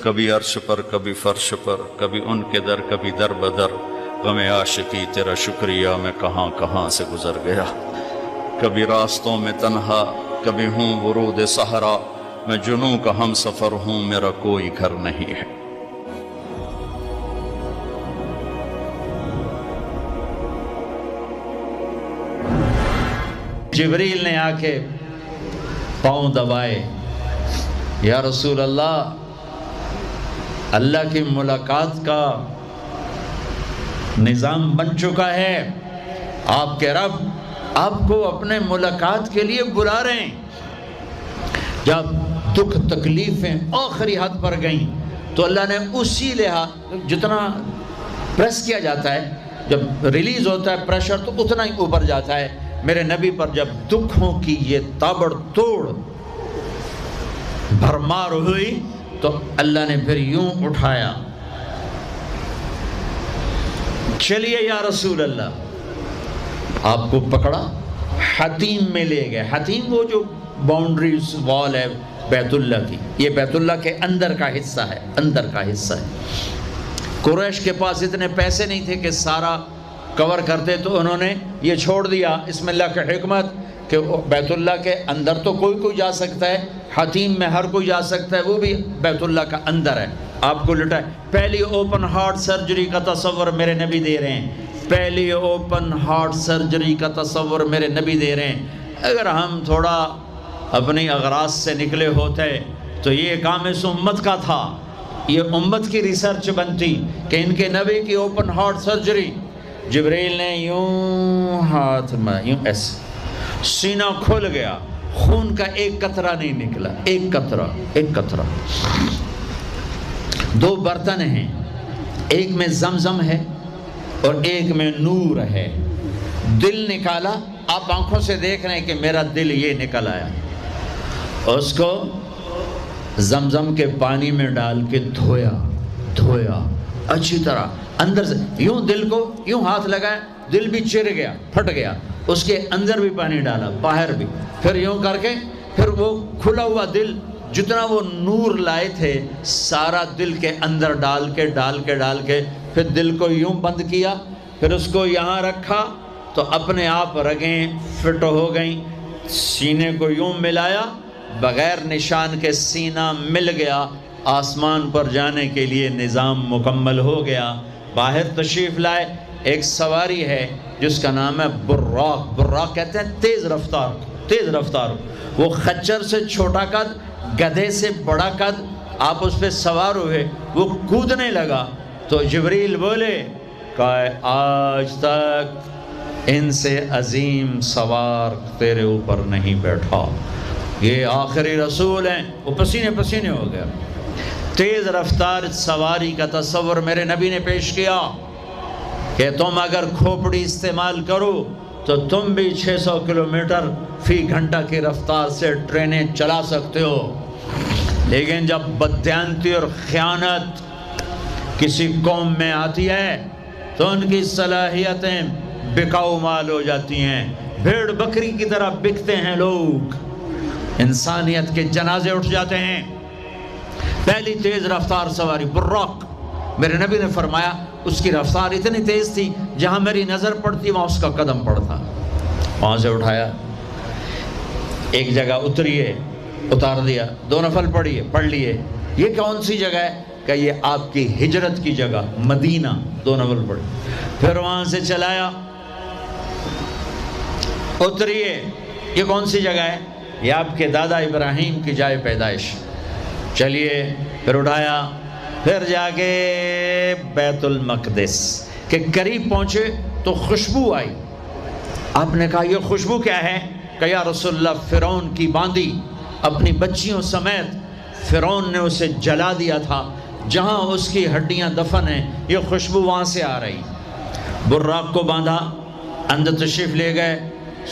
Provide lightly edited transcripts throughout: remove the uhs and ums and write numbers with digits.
کبھی عرش پر کبھی فرش پر، کبھی ان کے در کبھی در بدر، غم عاشقی تیرا شکریہ میں کہاں کہاں سے گزر گیا۔ کبھی راستوں میں تنہا، کبھی ہوں ورود صحرا، میں جنوں کا ہم سفر ہوں، میرا کوئی گھر نہیں ہے۔ جبریل نے آ کے پاؤں دبائے، یا رسول اللہ، اللہ کی ملاقات کا نظام بن چکا ہے، آپ کے رب آپ کو اپنے ملاقات کے لیے بلا رہے ہیں۔ جب دکھ تکلیفیں آخری حد پر گئیں تو اللہ نے اسی لحاظ، جتنا پریس کیا جاتا ہے، جب ریلیز ہوتا ہے پریشر تو اتنا ہی اوپر جاتا ہے، میرے نبی پر جب دکھوں کی یہ تابڑ توڑ بھرمار ہوئی تو اللہ نے پھر یوں اٹھایا، چلیے یا رسول اللہ، آپ کو پکڑا، حتیم میں لے گئے۔ حتیم وہ جو باؤنڈری وال ہے بیت اللہ کی، یہ بیت اللہ کے اندر کا حصہ ہے، اندر کا حصہ ہے۔ قریش کے پاس اتنے پیسے نہیں تھے کہ سارا کور کرتے، تو انہوں نے یہ چھوڑ دیا، اس میں اللہ کی حکمت کہ بیت اللہ کے اندر تو کوئی جا سکتا ہے، حتیم میں ہر کوئی جا سکتا ہے، وہ بھی بیت اللہ کا اندر ہے۔ آپ کو لٹائے، پہلی اوپن ہارٹ سرجری کا تصور میرے نبی دے رہے ہیں، پہلی اوپن ہارٹ سرجری کا تصور میرے نبی دے رہے ہیں۔ اگر ہم تھوڑا اپنی اغراض سے نکلے ہوتے تو یہ کام اس امت کا تھا، یہ امت کی ریسرچ بنتی کہ ان کے نبی کی اوپن ہارٹ سرجری۔ جبریل نے یوں ہاتھ میں یوں ایسے، سینہ کھل گیا، خون کا ایک قطرہ نہیں نکلا، ایک قطرہ۔ دو برتن ہیں، ایک میں زمزم ہے اور ایک میں نور ہے۔ دل نکالا، آپ آنکھوں سے دیکھ رہے ہیں کہ میرا دل یہ نکل آیا، اس کو زمزم کے پانی میں ڈال کے دھویا اچھی طرح اندر سے، یوں دل کو یوں ہاتھ لگایا، دل بھی چر گیا، پھٹ گیا، اس کے اندر بھی پانی ڈالا، باہر بھی، پھر یوں کر کے، پھر وہ کھلا ہوا دل، جتنا وہ نور لائے تھے سارا دل کے اندر ڈال کے پھر دل کو یوں بند کیا، پھر اس کو یہاں رکھا تو اپنے آپ رگیں فٹ ہو گئیں، سینے کو یوں ملایا، بغیر نشان کے سینہ مل گیا، آسمان پر جانے کے لیے نظام مکمل ہو گیا۔ باہر تشریف لائے، ایک سواری ہے جس کا نام ہے براق، براق کہتے ہیں تیز رفتار، وہ خچر سے چھوٹا قد، گدھے سے بڑا قد، آپ اس پہ سوار ہوئے، وہ کودنے لگا تو جبریل بولے کہ آج تک ان سے عظیم سوار تیرے اوپر نہیں بیٹھا، یہ آخری رسول ہیں۔ وہ پسینے ہو گیا۔ تیز رفتار سواری کا تصور میرے نبی نے پیش کیا کہ تم اگر کھوپڑی استعمال کرو تو تم بھی 600 کلومیٹر فی گھنٹہ کی رفتار سے ٹرینیں چلا سکتے ہو، لیکن جب بددیانتی اور خیانت کسی قوم میں آتی ہے تو ان کی صلاحیتیں بکاؤ مال ہو جاتی ہیں، بھیڑ بکری کی طرح بکتے ہیں لوگ، انسانیت کے جنازے اٹھ جاتے ہیں۔ پہلی تیز رفتار سواری براق، میرے نبی نے فرمایا اس کی رفتار اتنی تیز تھی جہاں میری نظر پڑتی وہاں اس کا قدم پڑتا، وہاں سے اٹھایا، ایک جگہ اتریے، اتار دیا، 2 نفل پڑھ لیے، یہ کون سی جگہ ہے کہ یہ آپ کی ہجرت کی جگہ مدینہ، 2 نفل پڑھ، پھر وہاں سے چلایا، اتریے، یہ کون سی جگہ ہے، یہ آپ کے دادا ابراہیم کی جائے پیدائش، چلیے، پھر اٹھایا، پھر جا کے بیت المقدس کے قریب پہنچے تو خوشبو آئی، آپ نے کہا یہ خوشبو کیا ہے؟ کہ یا رسول اللہ فرعون کی باندی اپنی بچیوں سمیت فرعون نے اسے جلا دیا تھا، جہاں اس کی ہڈیاں دفن ہیں، یہ خوشبو وہاں سے آ رہی۔ براق کو باندھا، اندر تشریف لے گئے،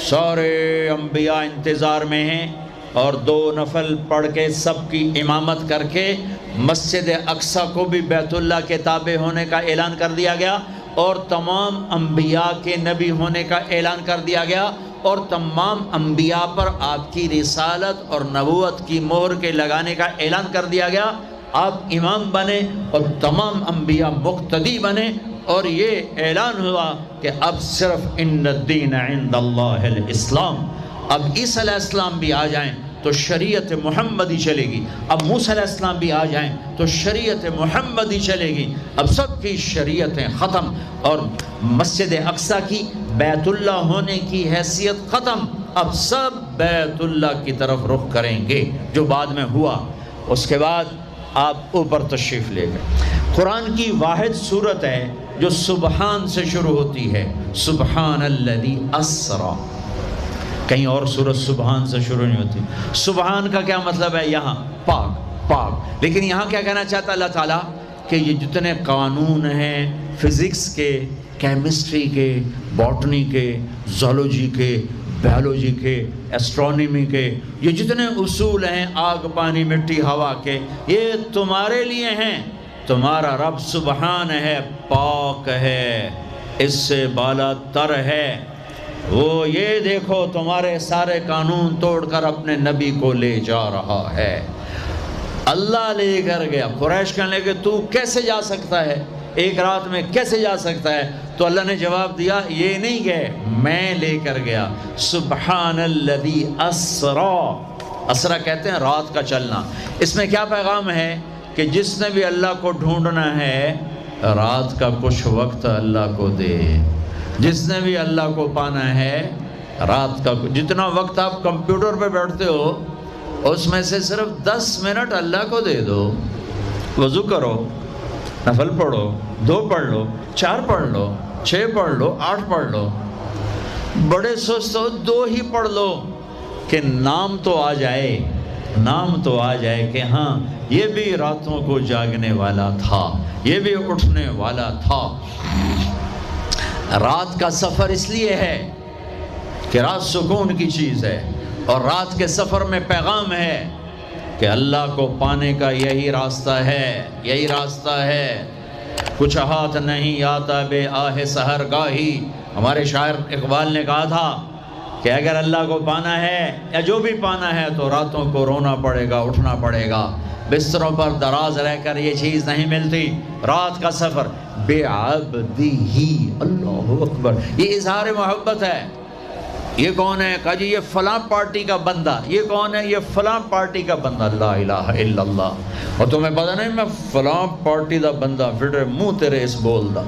سارے انبیاء انتظار میں ہیں، اور 2 نفل پڑھ کے سب کی امامت کر کے مسجد اقصی کو بھی بیت اللہ کے تابع ہونے کا اعلان کر دیا گیا، اور تمام انبیاء کے نبی ہونے کا اعلان کر دیا گیا، اور تمام انبیاء پر آپ کی رسالت اور نبوت کی مہر کے لگانے کا اعلان کر دیا گیا۔ آپ امام بنے اور تمام انبیاء مقتدی بنے، اور یہ اعلان ہوا کہ اب صرف ان الدین عند اللہ الاسلام، اب عیسیٰ علیہ السلام بھی آ جائیں تو شریعت محمدی چلے گی، اب موسیٰ علیہ السلام بھی آ جائیں تو شریعت محمدی چلے گی، اب سب کی شریعتیں ختم، اور مسجد اقصیٰ کی بیت اللہ ہونے کی حیثیت ختم، اب سب بیت اللہ کی طرف رخ کریں گے، جو بعد میں ہوا۔ اس کے بعد آپ اوپر تشریف لے گئے۔ قرآن کی واحد صورت ہے جو سبحان سے شروع ہوتی ہے، سبحان الذی اسری، کہیں اور سورت سبحان سے شروع نہیں ہوتی۔ سبحان کا کیا مطلب ہے؟ یہاں پاک پاک، لیکن یہاں کیا کہنا چاہتا اللہ تعالیٰ کہ یہ جتنے قانون ہیں فزکس کے، کیمسٹری کے، باٹنی کے، زولوجی کے، بیولوجی کے، ایسٹرونومی کے، یہ جتنے اصول ہیں آگ پانی مٹی ہوا کے، یہ تمہارے لیے ہیں۔ تمہارا رب سبحان ہے، پاک ہے، اس سے بالا تر ہے، وہ یہ دیکھو تمہارے سارے قانون توڑ کر اپنے نبی کو لے جا رہا ہے۔ اللہ لے کر گیا۔ قریش کہنے لگے تو کیسے جا سکتا ہے، ایک رات میں کیسے جا سکتا ہے؟ تو اللہ نے جواب دیا یہ نہیں گئے، میں لے کر گیا۔ سبحان الذی اسری، اسرا کہتے ہیں رات کا چلنا۔ اس میں کیا پیغام ہے کہ جس نے بھی اللہ کو ڈھونڈنا ہے رات کا کچھ وقت اللہ کو دے، جس نے بھی اللہ کو پانا ہے رات کا، جتنا وقت آپ کمپیوٹر پہ بیٹھتے ہو اس میں سے صرف 10 منٹ اللہ کو دے دو۔ وضو کرو، نفل پڑھو، 2 پڑھ لو، 4 پڑھ لو، 6 پڑھ لو، 8 پڑھ لو، بڑے سست ہو 2 ہی پڑھ لو، کہ نام تو آ جائے، نام تو آ جائے کہ ہاں یہ بھی راتوں کو جاگنے والا تھا، یہ بھی اٹھنے والا تھا۔ رات کا سفر اس لیے ہے کہ رات سکون کی چیز ہے، اور رات کے سفر میں پیغام ہے کہ اللہ کو پانے کا یہی راستہ ہے، یہی راستہ ہے۔ کچھ ہاتھ نہیں آتا بے آہ سحر گاہی، ہمارے شاعر اقبال نے کہا تھا کہ اگر اللہ کو پانا ہے یا جو بھی پانا ہے تو راتوں کو رونا پڑے گا، اٹھنا پڑے گا، بستروں پر دراز رہ کر یہ چیز نہیں ملتی۔ رات کا سفر بے عبدی، اللہ اکبر، یہ اظہار محبت ہے۔ یہ کون ہے؟ کہا جی یہ فلاں پارٹی کا بندہ۔ یہ کون ہے؟ یہ فلاں پارٹی کا بندہ۔ لا الہ الا اللہ۔ اور تمہیں پتہ نہیں میں فلاں پارٹی دا بندہ، پھر منہ تیرے اس بول دا،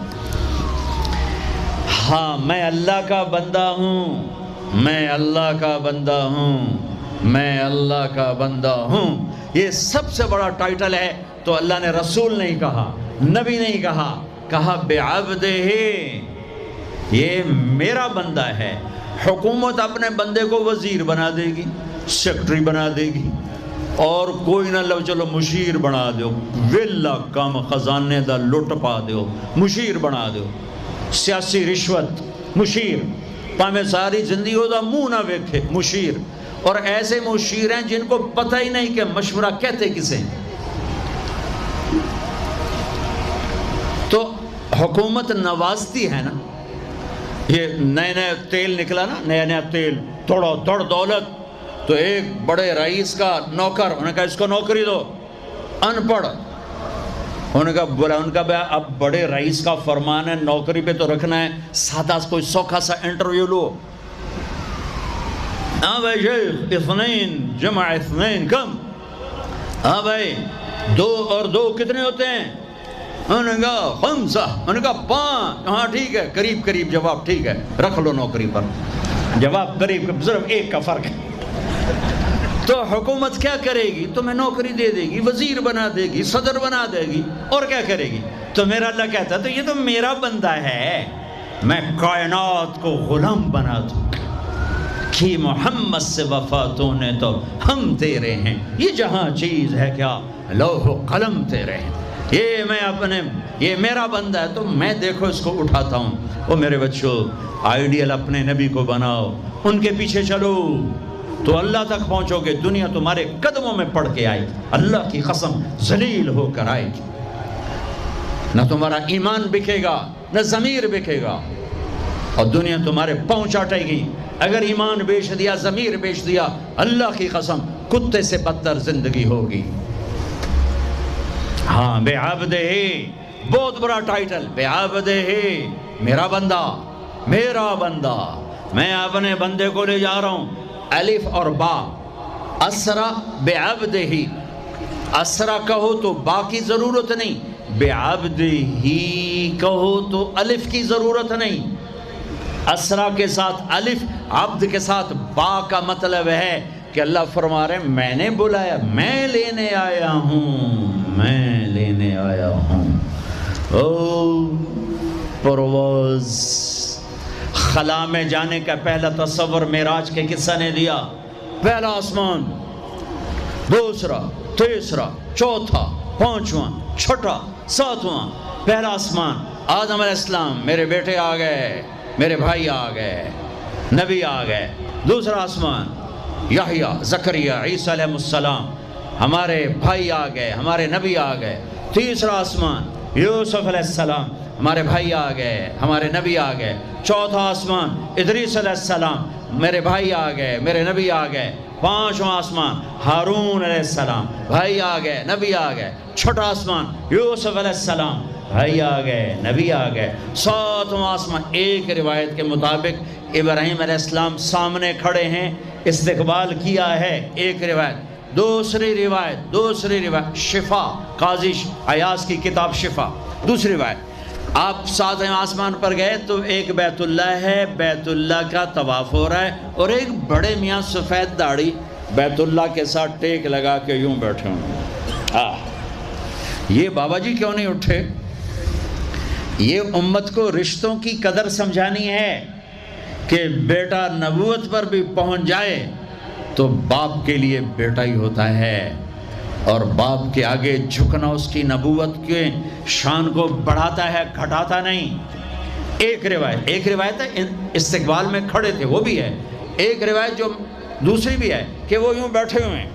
ہاں میں اللہ کا بندہ ہوں، میں اللہ کا بندہ ہوں، میں اللہ کا بندہ ہوں۔ یہ سب سے بڑا ٹائٹل ہے۔ تو اللہ نے رسول نہیں کہا، نبی نہیں کہا، کہا بعبدہ، یہ میرا بندہ ہے۔ حکومت اپنے بندے کو وزیر بنا دے گی، سیکٹری بنا دے گی، اور کوئی نہ لو چلو مشیر بنا دیو، ویلا کم خزانے دا لٹ پا دیو، مشیر بنا دیو، سیاسی رشوت مشیر، پامے ساری زندگی ہو دا منہ نہ ویکھے مشیر۔ اور ایسے مشیر ہیں جن کو پتہ ہی نہیں کہ مشورہ کہتے کسے۔ تو حکومت نوازتی ہے نا، یہ نئے نئے تیل نکلا نا، نیا نیا تیل، توڑو توڑ دولت، تو ایک بڑے رئیس کا نوکر، انہوں نے کہا اس کو نوکری دو، ان پڑھ، انہوں نے کہا بولا، ان کا اب بڑے رئیس کا فرمان ہے نوکری پہ تو رکھنا ہے، سادہ کوئی سوکھا سا انٹرویو لو۔ ہاں بھائی شیخ، 2 جمع 2 کم؟ ہاں بھائی 2 اور 2 کتنے ہوتے ہیں؟ انہوں نے کہا 5، انہوں نے کہا 5، ہاں ٹھیک ہے، قریب قریب جواب، ٹھیک ہے رکھ لو نوکری پر، جواب قریب، صرف 1 کا فرق ہے۔ تو حکومت کیا کرے گی؟ تمہیں نوکری دے دے گی، وزیر بنا دے گی، صدر بنا دے گی، اور کیا کرے گی؟ تو میرا اللہ کہتا ہے تو یہ تو میرا بندہ ہے، میں کائنات کو غلام بنا دوں کہ محمد سے وفاتوں نے تو ہم تیرے ہیں، یہ جہاں چیز ہے کیا لوح و قلم تیرے ہیں، یہ میں اپنے، یہ میرا بندہ ہے تو میں دیکھو اس کو اٹھاتا ہوں۔ وہ میرے بچوں، آئیڈیل اپنے نبی کو بناؤ، ان کے پیچھے چلو تو اللہ تک پہنچو گے، دنیا تمہارے قدموں میں پڑ کے آئے، اللہ کی قسم ذلیل ہو کر آئے گی، نہ تمہارا ایمان بکے گا نہ ضمیر بکے گا، اور دنیا تمہارے پاؤں چاٹے گی۔ اگر ایمان بیچ دیا، ضمیر بیچ دیا، اللہ کی قسم کتے سے بدتر زندگی ہوگی۔ ہاں بعبدہ، بہت بڑا ٹائٹل، بعبدہ، میرا بندہ، میرا بندہ، میں اپنے بندے کو لے جا رہا ہوں۔ الف اور با، اسرا بعبدہ، اسرا کہو تو با کی ضرورت نہیں، بعبدہ کہو تو الف کی ضرورت نہیں۔ اسرا کے ساتھ الف، عبد کے ساتھ با کا مطلب ہے کہ اللہ فرما رہے ہیں میں نے بلایا، میں لینے آیا ہوں، میں لینے آیا ہوں۔ او پرواز، خلا میں جانے کا پہلا تصور معراج کے قصہ نے دیا۔ پہلا آسمان، دوسرا، تیسرا، چوتھا، پانچواں، چھٹا، ساتواں۔ پہلا آسمان، آدم علیہ السلام، میرے بیٹے آ گئے، میرے بھائی آ گئے، نبی آ گئے۔ دوسرا آسمان، یحییٰ، زکریا، عیسیٰ علیہ السلام، ہمارے بھائی آ گئے، ہمارے نبی آ گئے۔ تیسرا آسمان، یوسف علیہ السلام، ہمارے بھائی آ گئے، ہمارے نبی آ گئے۔ چوتھا آسمان، ادریس علیہ السلام، میرے بھائی آ گئے، میرے نبی آ گئے۔ پانچواں آسمان، ہارون علیہ السلام، بھائی آ گئے، نبی آ گئے۔ چھٹا آسمان، یوسف علیہ السلام، بھائی آ گئے، نبی آ گئے۔ ساتواں آسمان، ایک روایت کے مطابق ابراہیم علیہ السلام سامنے کھڑے ہیں، استقبال کیا ہے، ایک روایت۔ دوسری روایت شفا، قاضی عیاض کی کتاب شفا، دوسری روایت، آپ ساتویں آسمان پر گئے تو ایک بیت اللہ ہے، بیت اللہ کا طواف ہو رہا ہے، اور ایک بڑے میاں سفید داڑھی بیت اللہ کے ساتھ ٹیک لگا کے یوں بیٹھے ہوں۔ یہ بابا جی کیوں نہیں اٹھے؟ یہ امت کو رشتوں کی قدر سمجھانی ہے کہ بیٹا نبوت پر بھی پہنچ جائے تو باپ کے لیے بیٹا ہی ہوتا ہے، اور باپ کے آگے جھکنا اس کی نبوت کے شان کو بڑھاتا ہے، گھٹاتا نہیں۔ ایک روایت ہے استقبال میں کھڑے تھے، وہ بھی ہے۔ ایک روایت جو دوسری بھی ہے کہ وہ یوں بیٹھے ہوئے ہیں،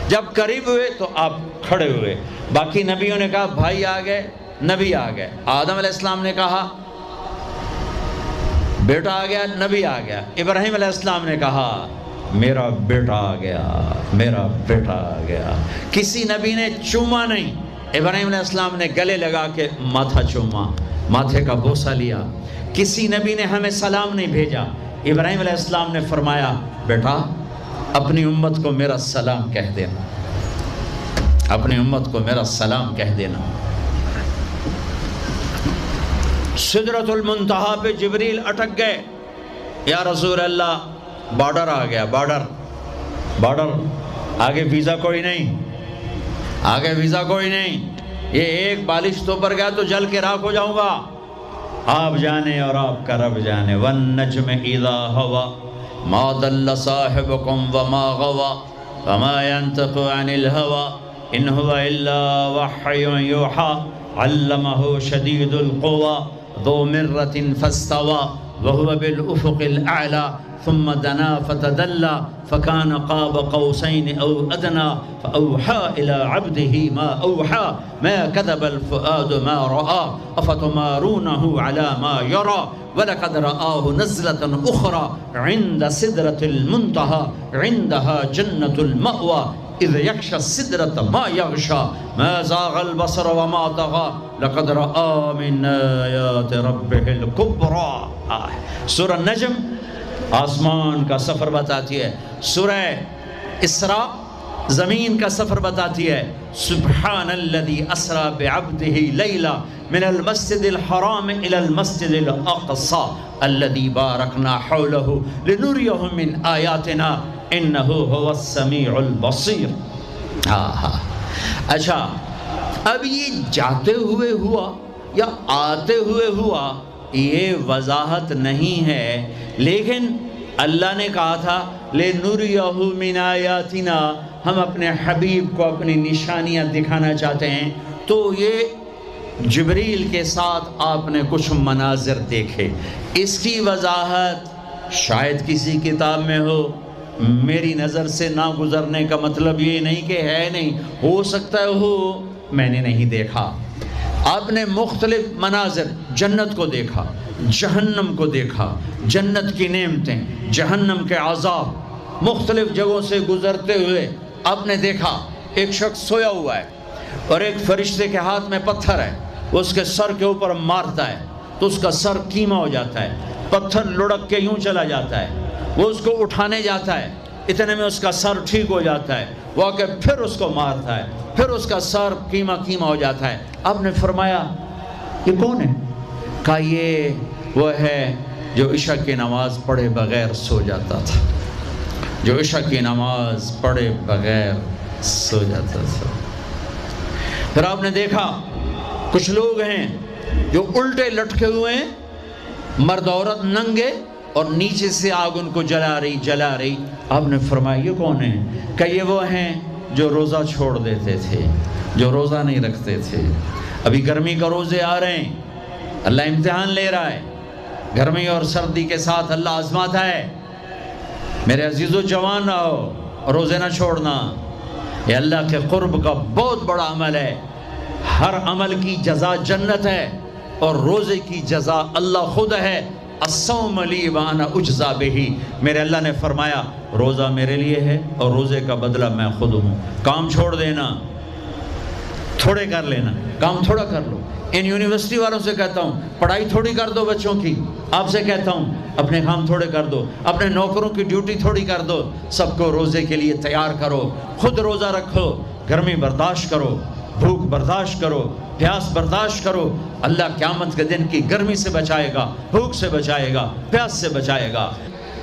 جب قریب ہوئے تو آپ کھڑے ہوئے۔ باقی نبیوں نے کہا بھائی آ گئے، نبی آ گئے۔ آدم علیہ السلام نے کہا بیٹا آ گیا، نبی آ گیا۔ ابراہیم علیہ السلام نے کہا میرا بیٹا آ گیا، میرا بیٹا آ گیا۔ کسی نبی نے چوما نہیں، ابراہیم علیہ السلام نے گلے لگا کے ماتھا چوما، ماتھے کا بوسہ لیا۔ کسی نبی نے ہمیں سلام نہیں بھیجا، ابراہیم علیہ السلام نے فرمایا بیٹا اپنی امت کو میرا سلام کہہ دینا، اپنی امت کو میرا سلام کہہ دینا۔ سدرۃ المنتہا پہ جبریل اٹک گئے، یا رسول اللہ بارڈر آ گیا، بارڈر، آگے ویزا کوئی نہیں، آگے ویزا کوئی نہیں، یہ ایک بالش تو پر گیا تو جل کے راکھ ہو جاؤں گا۔ آپ جانے اور آپ کا رب جانے۔ وَالنَّجْمِ إِذَا هَوَى مَا ضَلَّ صَاحِبُكُمْ وَمَا غَوَى وَمَا يَنطِقُ عَنِ الْهَوَى إِنْ هُوَ إِلَّا وَحْيٌ يُوحَىٰ عَلَّمَهُ شَدِيدُ الْقُوَىٰ ذُو مِرَّةٍ فَاسْتَوَىٰ وَهُوَ بِالْأُفُقِ الْأَعْلَىٰ ثم دنا فتدلى فكان قاب قوسين أو أدنى فأوحى إلى عبده ما أوحى ما كذب الفؤاد ما رأى أفتمارونه على ما يرى ولقد رآه نزلة أخرى عند سدرة المنتهى عندها جنة المأوى إذ يغشى السدرة ما يغشى ما زاغ البصر وما طغى لقد رأى من آيات ربه الكبرى۔ سورہ النجم آسمان کا سفر بتاتی ہے، سورہ اسراء زمین کا سفر بتاتی ہے۔ سبحان الذی اسرا بعبدہ لیلا من المسجد الحرام الى المسجد الاقصى الذی بارکنا حولہ لنریہ من آیاتنا انہ هو السمیع البصیر۔ اچھا، اب یہ جاتے ہوئے ہوا یا آتے ہوئے ہوا یہ وضاحت نہیں ہے، لیکن اللہ نے کہا تھا لِنُرِيَهُ مِنْ آیاتنا، ہم اپنے حبیب کو اپنی نشانیاں دکھانا چاہتے ہیں۔ تو یہ جبریل کے ساتھ آپ نے کچھ مناظر دیکھے، اس کی وضاحت شاید کسی کتاب میں ہو، میری نظر سے نہ گزرنے کا مطلب یہ نہیں کہ ہے نہیں، ہو سکتا ہے ہو، میں نے نہیں دیکھا۔ آپ نے مختلف مناظر، جنت کو دیکھا، جہنم کو دیکھا، جنت کی نعمتیں، جہنم کے عذاب، مختلف جگہوں سے گزرتے ہوئے آپ نے دیکھا ایک شخص سویا ہوا ہے، اور ایک فرشتے کے ہاتھ میں پتھر ہے، وہ اس کے سر کے اوپر مارتا ہے تو اس کا سر کیما ہو جاتا ہے، پتھر لڑک کے یوں چلا جاتا ہے، وہ اس کو اٹھانے جاتا ہے، اتنے میں اس کا سر ٹھیک ہو جاتا ہے، وہ آ کے پھر اس کو مارتا ہے، پھر اس کا سر کیما ہو جاتا ہے۔ آپ نے فرمایا یہ کون ہے؟ کہا یہ وہ ہے جو عشاء کی نماز پڑھے بغیر سو جاتا تھا، جو عشاء کی نماز پڑھے بغیر سو جاتا تھا۔ پھر آپ نے دیکھا کچھ لوگ ہیں جو الٹے لٹکے ہوئے ہیں، مرد عورت ننگے، اور نیچے سے آگ ان کو جلا رہی۔ آپ نے فرمایا یہ کون ہے؟ کہ یہ وہ ہیں جو روزہ چھوڑ دیتے تھے، جو روزہ نہیں رکھتے تھے۔ ابھی گرمی کا روزے آ رہے ہیں، اللہ امتحان لے رہا ہے، گرمی اور سردی کے ساتھ اللہ آزماتا ہے۔ میرے عزیزو جوان رہو اور روزے نہ چھوڑنا، یہ اللہ کے قرب کا بہت بڑا عمل ہے۔ ہر عمل کی جزا جنت ہے اور روزے کی جزا اللہ خود ہے۔ الصوم لی وانا اجزا بہ، میرے اللہ نے فرمایا روزہ میرے لیے ہے اور روزے کا بدلہ میں خود ہوں۔ کام چھوڑ دینا، تھوڑے کر لینا، کام تھوڑا کر لو۔ ان یونیورسٹی والوں سے کہتا ہوں پڑھائی تھوڑی کر دو بچوں کی، آپ سے کہتا ہوں اپنے کام تھوڑے کر دو، اپنے نوکروں کی ڈیوٹی تھوڑی کر دو، سب کو روزے کے لیے تیار کرو، خود روزہ رکھو، گرمی برداشت کرو، بھوک برداشت کرو، پیاس برداشت کرو۔ اللہ قیامت کے دن کی گرمی سے بچائے گا، بھوک سے بچائے گا، پیاس سے بچائے گا۔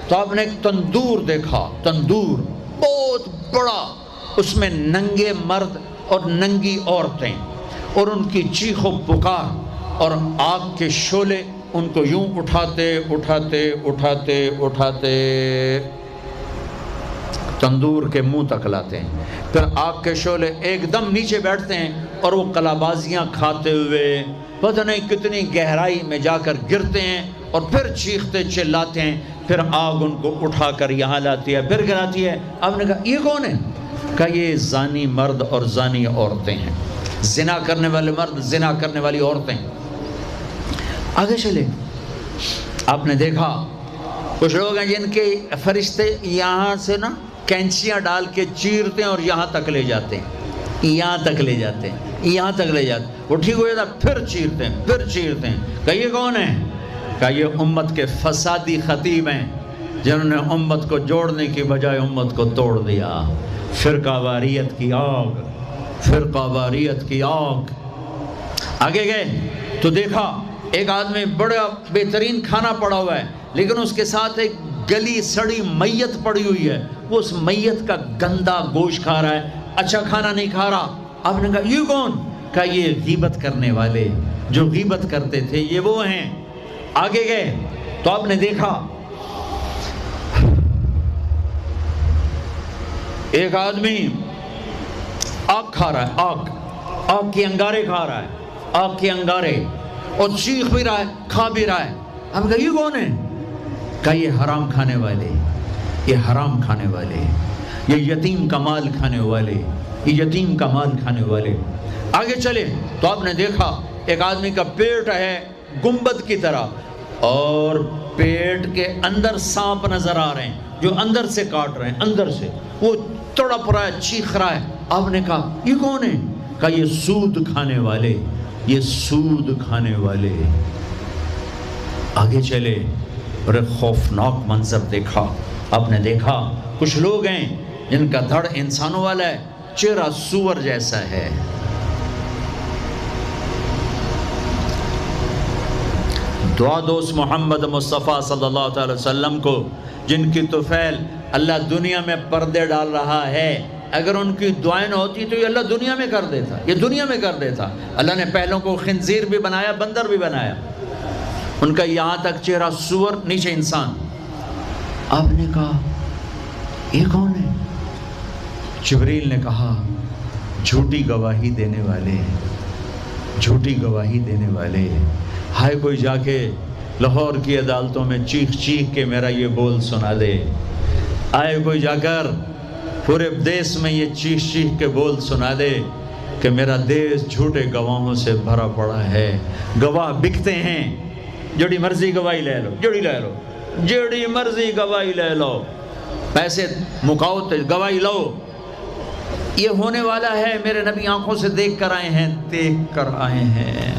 تو آپ نے ایک تندور دیکھا، تندور بہت بڑا، اس میں ننگے مرد اور ننگی عورتیں، اور ان کی چیخ و پکار، اور آگ کے شعلے ان کو یوں اٹھاتے تندور کے منہ تک لاتے ہیں، پھر آگ کے شعلے ایک دم نیچے بیٹھتے ہیں اور وہ کلابازیاں کھاتے ہوئے پتہ نہیں کتنی گہرائی میں جا کر گرتے ہیں، اور پھر چیختے چلاتے ہیں، پھر آگ ان کو اٹھا کر یہاں لاتی ہے، پھر گراتی ہے۔ آپ نے کہا یہ کون ہے؟ کہا یہ زانی مرد اور زانی عورتیں ہیں، زنا کرنے والے مرد، زنا کرنے والی عورتیں۔ آگے چلے، آپ نے دیکھا کچھ لوگ ہیں جن کے فرشتے یہاں سے نا کینچیاں ڈال کے چیرتے ہیں اور یہاں تک لے جاتے ہیں، یہاں تک لے جاتے ہیں، یہاں تک لے جاتے ہیں، وہ ٹھیک ہو جاتا پھر چیرتے ہیں۔ کہ یہ کون ہے؟ کہ یہ امت کے فسادی خطیب ہیں جنہوں نے امت کو جوڑنے کی بجائے امت کو توڑ دیا۔ فرقہ واریت کی آگ، فرقہ واریت کی آگ۔ آگے گئے تو دیکھا ایک آدمی بڑا بہترین کھانا پڑا ہوا ہے، لیکن اس کے ساتھ ایک گلی سڑی میت پڑی ہوئی ہے، وہ اس میت کا گندا گوشت کھا رہا ہے، اچھا کھانا نہیں کھا رہا۔ آپ نے کہا یہ کون؟ کہا یہ غیبت کرنے والے، جو غیبت کرتے تھے یہ وہ ہیں۔ آگے گئے تو آپ نے دیکھا ایک آدمی آگ کھا رہا ہے، آگ کے انگارے کھا رہا ہے، آگ کے انگارے، اور چیخ بھی رہا ہے، کھا بھی رہا ہے۔ ہم کہا یہ کون ہے؟ کہا یہ حرام کھانے والے، یہ حرام کھانے والے، یہ یتیم کا مال کھانے والے، یہ یتیم کا مال کھانے والے۔ آگے چلے تو آپ نے دیکھا ایک آدمی کا پیٹ ہے گنبد کی طرح، اور پیٹ کے اندر سانپ نظر آ رہے ہیں جو اندر سے کاٹ رہے ہیں، اندر سے وہ تڑپ رہا ہے، چیخ رہا ہے۔ آپ نے کہا یہ کون ہے؟ کہا یہ سود کھانے والے، یہ سود کھانے والے۔ آگے چلے اور ایک خوفناک منظر دیکھا۔ آپ نے دیکھا کچھ لوگ ہیں جن کا دھڑ انسانوں والا ہے، چہرہ سور جیسا ہے۔ دعا دوست محمد مصطفیٰ صلی اللہ تعالی وسلم کو، جن کی طفیل اللہ دنیا میں پردے ڈال رہا ہے، اگر ان کی دعائیں نہ ہوتی تو یہ اللہ دنیا میں کر دیتا، یہ دنیا میں کر دیتا۔ اللہ نے پہلوں کو خنزیر بھی بنایا، بندر بھی بنایا، ان کا یہاں تک چہرہ سور، نیچے انسان۔ آپ نے کہا یہ کون ہے؟ جبریل نے کہا جھوٹی گواہی دینے والے، جھوٹی گواہی دینے والے۔ ہائے کوئی جا کے لاہور کی عدالتوں میں چیخ چیخ کے میرا یہ بول سنا دے، آئے کوئی جا کر پورے دیس میں یہ چیخ چیخ کے بول سنا دے کہ میرا دیس جھوٹے گواہوں سے بھرا پڑا ہے، گواہ بکتے ہیں، جڑی مرضی گواہی لے لو، جڑی مرضی گواہی لے لو، پیسے مکاؤ تو گواہی لو۔ یہ ہونے والا ہے، میرے نبی آنکھوں سے دیکھ کر آئے ہیں، دیکھ کر آئے ہیں۔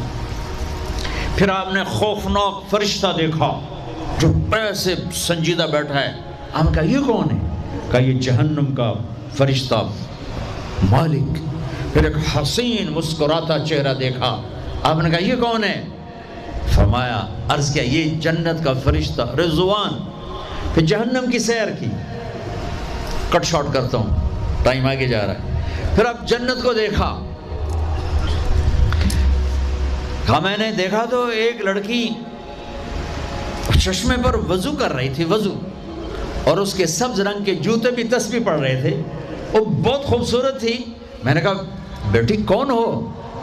پھر آپ نے خوفناک فرشتہ دیکھا جو ایسے سنجیدہ بیٹھا ہے۔ آپ نے کہا یہ کون ہے؟ کہا یہ جہنم کا فرشتہ مالک۔ پھر ایک حسین مسکراتا چہرہ دیکھا۔ آپ نے کہا یہ کون ہے؟ فرمایا، عرض کیا یہ جنت کا فرشتہ رضوان۔ پھر جہنم کی سیر کی، کٹ شارٹ کرتا ہوں، ٹائم آگے جا رہا ہے۔ پھر اب جنت کو دیکھا، کہا میں نے دیکھا تو ایک لڑکی چشمے پر وضو کر رہی تھی، وضو، اور اس کے سبز رنگ کے جوتے بھی تسبیح پڑھ رہے تھے، وہ بہت خوبصورت تھی۔ میں نے کہا بیٹی کون ہو؟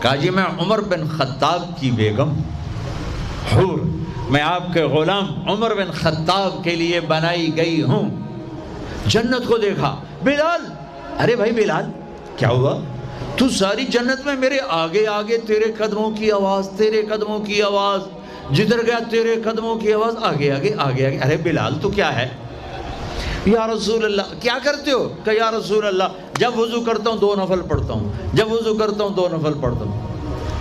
کہا جی میں عمر بن خطاب کی بیگم حور، میں آپ کے غلام عمر بن خطاب کے لیے بنائی گئی ہوں۔ جنت کو دیکھا، بلال، ارے بھائی بلال کیا ہوا؟ تو ساری جنت میں میرے آگے آگے، تیرے قدموں کی آواز، تیرے قدموں کی آواز، جدھر گیا تیرے قدموں کی آواز، آگے آگے آگے آگے۔ ارے بلال تو کیا ہے؟ یا رسول اللہ کیا کرتے ہو؟ کہ یا رسول اللہ جب وضو کرتا ہوں 2 نفل پڑھتا ہوں، جب وضو کرتا ہوں 2 نفل پڑھتا ہوں۔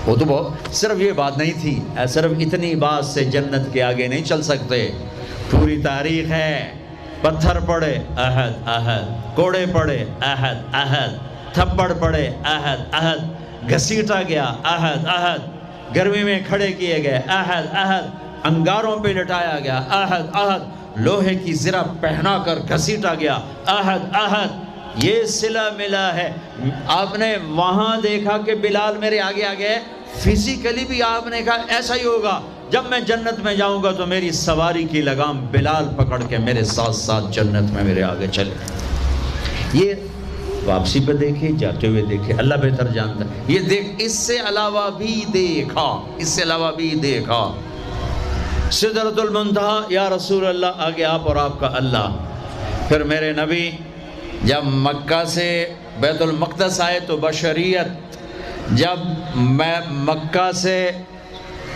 وہ تو بہت صرف یہ بات نہیں تھی، صرف اتنی بات سے جنت کے آگے نہیں چل سکتے، پوری تاریخ ہے۔ پتھر پڑے احد احد، کوڑے پڑے احد احد، تھپڑ پڑے احد احد، گھسیٹا گیا احد احد، گرمی میں کھڑے کیے گئے احد احد، انگاروں پہ لٹایا گیا احد احد، لوہے کی زرہ پہنا کر گھسیٹا گیا احد احد۔ یہ صلہ ملا ہے۔ آپ نے وہاں دیکھا کہ بلال میرے آگے آگے ہے، فزیکلی بھی آپ نے کہا ایسا ہی ہوگا، جب میں جنت میں جاؤں گا تو میری سواری کی لگام بلال پکڑ کے میرے ساتھ ساتھ جنت میں میرے آگے چلے۔ یہ واپسی پہ دیکھے، جاتے ہوئے دیکھے، اللہ بہتر جانتا ہے۔ یہ دیکھ، اس سے علاوہ بھی دیکھا، اس سے علاوہ بھی دیکھا۔ سدرۃ المنتہا، یا رسول اللہ آگے آپ اور آپ کا اللہ۔ پھر میرے نبی جب مکہ سے بیت المقدس آئے تو بشریت، جب میں مکہ سے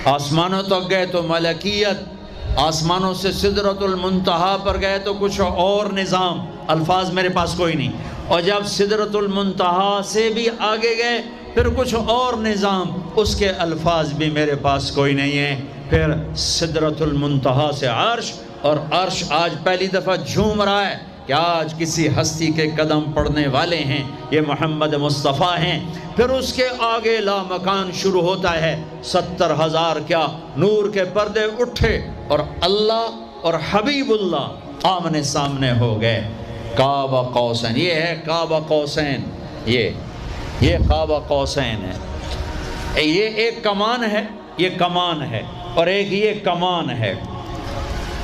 آسمانوں تک گئے تو ملکیت، آسمانوں سے سدرۃ المنتہا پر گئے تو کچھ اور نظام، الفاظ میرے پاس کوئی نہیں، اور جب سدرۃ المنتہا سے بھی آگے گئے پھر کچھ اور نظام، اس کے الفاظ بھی میرے پاس کوئی نہیں ہے۔ پھر سدرۃ المنتہا سے عرش، اور عرش آج پہلی دفعہ جھوم رہا ہے کہ آج کسی ہستی کے قدم پڑنے والے ہیں، یہ محمد مصطفیٰ ہیں۔ پھر اس کے آگے لامکان شروع ہوتا ہے، 70,000 کیا نور کے پردے اٹھے، اور اللہ اور حبیب اللہ آمنے سامنے ہو گئے۔ قاب قوسین، یہ ہے قاب قوسین، یہ قاب قوسین ہے۔ یہ ایک کمان ہے، یہ کمان ہے، اور ایک یہ کمان ہے،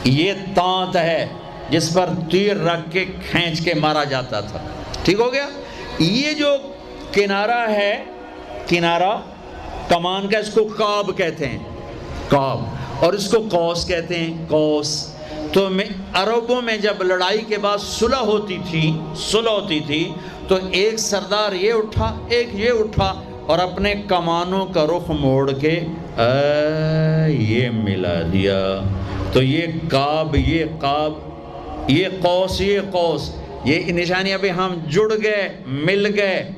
یہ تانت ہے جس پر تیر رکھ کے کھینچ کے مارا جاتا تھا۔ ٹھیک ہو گیا؟ یہ جو کنارہ ہے، کنارہ کمان کا، اس کو قاب کہتے ہیں، قاب، اور اس کو قوس کہتے ہیں، قوس۔ تو عربوں میں جب لڑائی کے بعد صلح ہوتی تھی تو ایک سردار یہ اٹھا، ایک یہ اٹھا، اور اپنے کمانوں کا رخ موڑ کے یہ ملا دیا، تو یہ قاب، یہ قاب، یہ قوس، یہ قوس، یہ نشانیاں بھی ہم جڑ گئے، مل گئے،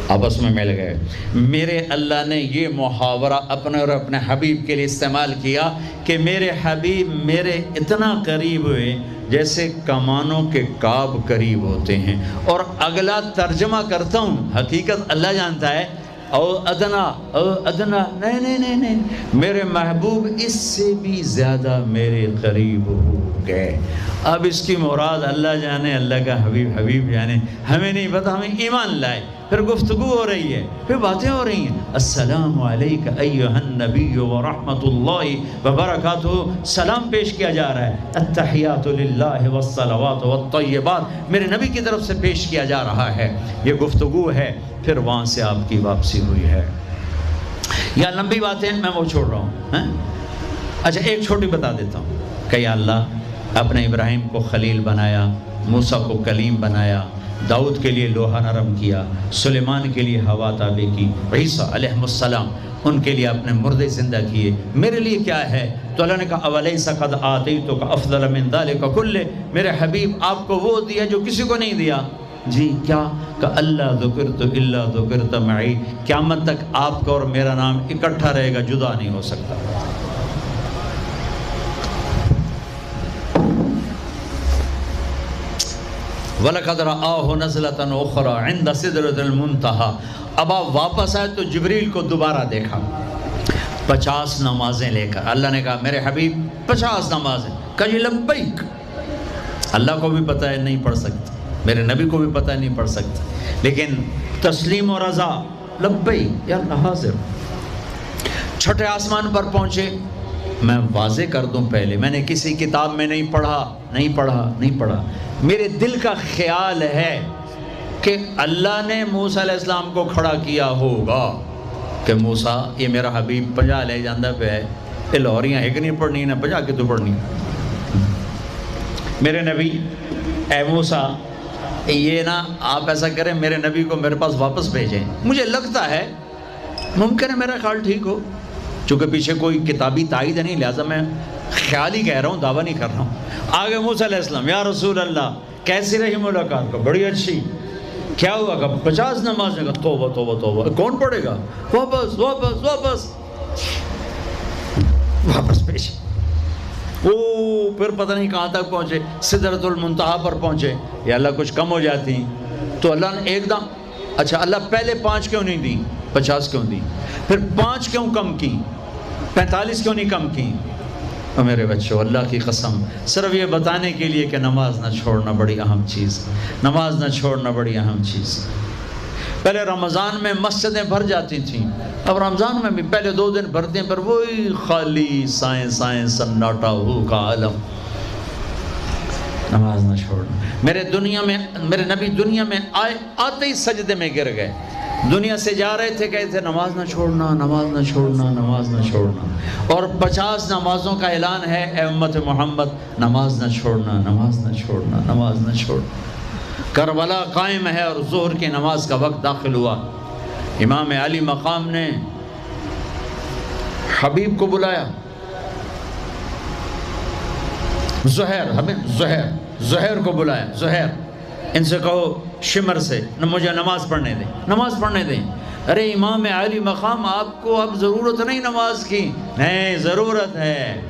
آپس میں مل گئے۔ میرے اللہ نے یہ محاورہ اپنے اور اپنے حبیب کے لیے استعمال کیا کہ میرے حبیب میرے اتنا قریب ہوئے جیسے کمانوں کے قاب قریب ہوتے ہیں۔ اور اگلا ترجمہ کرتا ہوں، حقیقت اللہ جانتا ہے، او ادنا، او ادنا، نہیں، میرے محبوب اس سے بھی زیادہ میرے قریب ہو گئے۔ اب اس کی مراد اللہ جانے، اللہ کا حبیب جانے، ہمیں نہیں پتہ، ہمیں ایمان لائے۔ پھر گفتگو ہو رہی ہے، پھر باتیں ہو رہی ہیں، السلام علیک ایھا النبی ورحمۃ اللہ وبرکاتہ، سلام پیش کیا جا رہا ہے، التحیات للہ والصلوات والطیبات میرے نبی کی طرف سے پیش کیا جا رہا ہے، یہ گفتگو ہے۔ پھر وہاں سے آپ کی واپسی ہوئی ہے۔ یا لمبی باتیں میں وہ چھوڑ رہا ہوں۔ اچھا ایک چھوٹی بتا دیتا ہوں کہ یا اللہ اپنے ابراہیم کو خلیل بنایا، موسیٰ کو کلیم بنایا، داؤد کے لیے لوہا نرم کیا، سلیمان کے لیے ہوا تابع کی، عیسیٰ علیہ السلام ان کے لیے اپنے مردے زندہ کیے، میرے لیے کیا ہے؟ تو اللہ نے کہا اولیس قد آتیتک افضل من ذلک کلہ، میرے حبیب آپ کو وہ دیا جو کسی کو نہیں دیا۔ جی کیا؟ کہ اللہ ذکرت الا ذکرت معی، قیامت تک آپ کا اور میرا نام اکٹھا رہے گا، جدا نہیں ہو سکتا۔ وَلَقَدْ رَآهُ نَزْلَةً أُخْرَى عِنْدَ سِدْرَةِ الْمُنْتَهَى۔ اب آپ واپس آئے تو جبریل کو دوبارہ دیکھا 50 نمازیں لے کر۔ اللہ نے کہا میرے حبیب 50 نمازیں، کہا جی لبیک۔ اللہ کو بھی پتہ ہے نہیں پڑھ سکتے، میرے نبی کو بھی پتہ ہے نہیں پڑھ سکتے، لیکن تسلیم و رضا، لبیک یا اللہ حاضر۔ چھٹے آسمان پر پہنچے۔ میں واضح کر دوں پہلے، میں نے کسی کتاب میں نہیں پڑھا، میرے دل کا خیال ہے کہ اللہ نے موسیٰ علیہ السلام کو کھڑا کیا ہوگا کہ موسیٰ یہ میرا حبیب 50 لے جاندہ پہ ہے، یہ لاہوریاں ایک نہیں پڑھنی نہ 50 کے تو پڑھنی۔ میرے نبی اے موسیٰ یہ نا آپ ایسا کریں، میرے نبی کو میرے پاس واپس بھیجیں۔ مجھے لگتا ہے ممکن ہے میرا خیال ٹھیک ہو، چونکہ پیچھے کوئی کتابی تائید نہیں، لہٰذا میں خیال ہی کہہ رہا ہوں، دعویٰ نہیں کر رہا ہوں۔ آگے موسیٰ علیہ السلام، یا رسول اللہ کیسی رہی ملاقات؟ کو بڑی اچھی۔ کیا ہوا؟ کہ 50 نماز نے کہا توبہ توبہ توبہ، کون پڑھے گا؟ واپس واپس واپس واپس پیش۔ پھر پتہ نہیں کہاں تک پہنچے، سدرۃ المنتہا پر پہنچے۔ یا اللہ کچھ کم ہو جاتی تو اللہ نے ایک دم، اچھا اللہ پہلے 5 کیوں نہیں دی، 50 کیوں دی؟ پھر 5 کیوں کم کی، 45 کیوں نہیں کم کی؟ اور میرے بچوں اللہ کی قسم، صرف یہ بتانے کے لیے کہ نماز نہ چھوڑنا بڑی اہم چیز، نماز نہ چھوڑنا بڑی اہم چیز۔ پہلے رمضان میں مسجدیں بھر جاتی تھیں، اب رمضان میں بھی پہلے 2 دن بھرتے ہیں، پر وہی خالی سائیں سناٹا ہو کا عالم۔ نماز نہ چھوڑنا۔ میرے نبی دنیا میں آتے ہی سجدے میں گر گئے، دنیا سے جا رہے تھے، کہتے تھے نماز نہ چھوڑنا، نماز نہ چھوڑنا، نماز نہ چھوڑنا۔ اور 50 نمازوں کا اعلان ہے، اے امت محمد نماز نہ چھوڑنا، نماز نہ چھوڑنا، نماز نہ چھوڑنا۔ کربلا قائم ہے اور ظہر کی نماز کا وقت داخل ہوا۔ امام علی مقام نے حبیب کو بلایا، زہیر کو بلایا، زہیر ان سے کہو شمر سے مجھے نماز پڑھنے دیں۔ ارے امام علی مقام آپ کو اب ضرورت نہیں نماز کی، نہیں ضرورت ہے،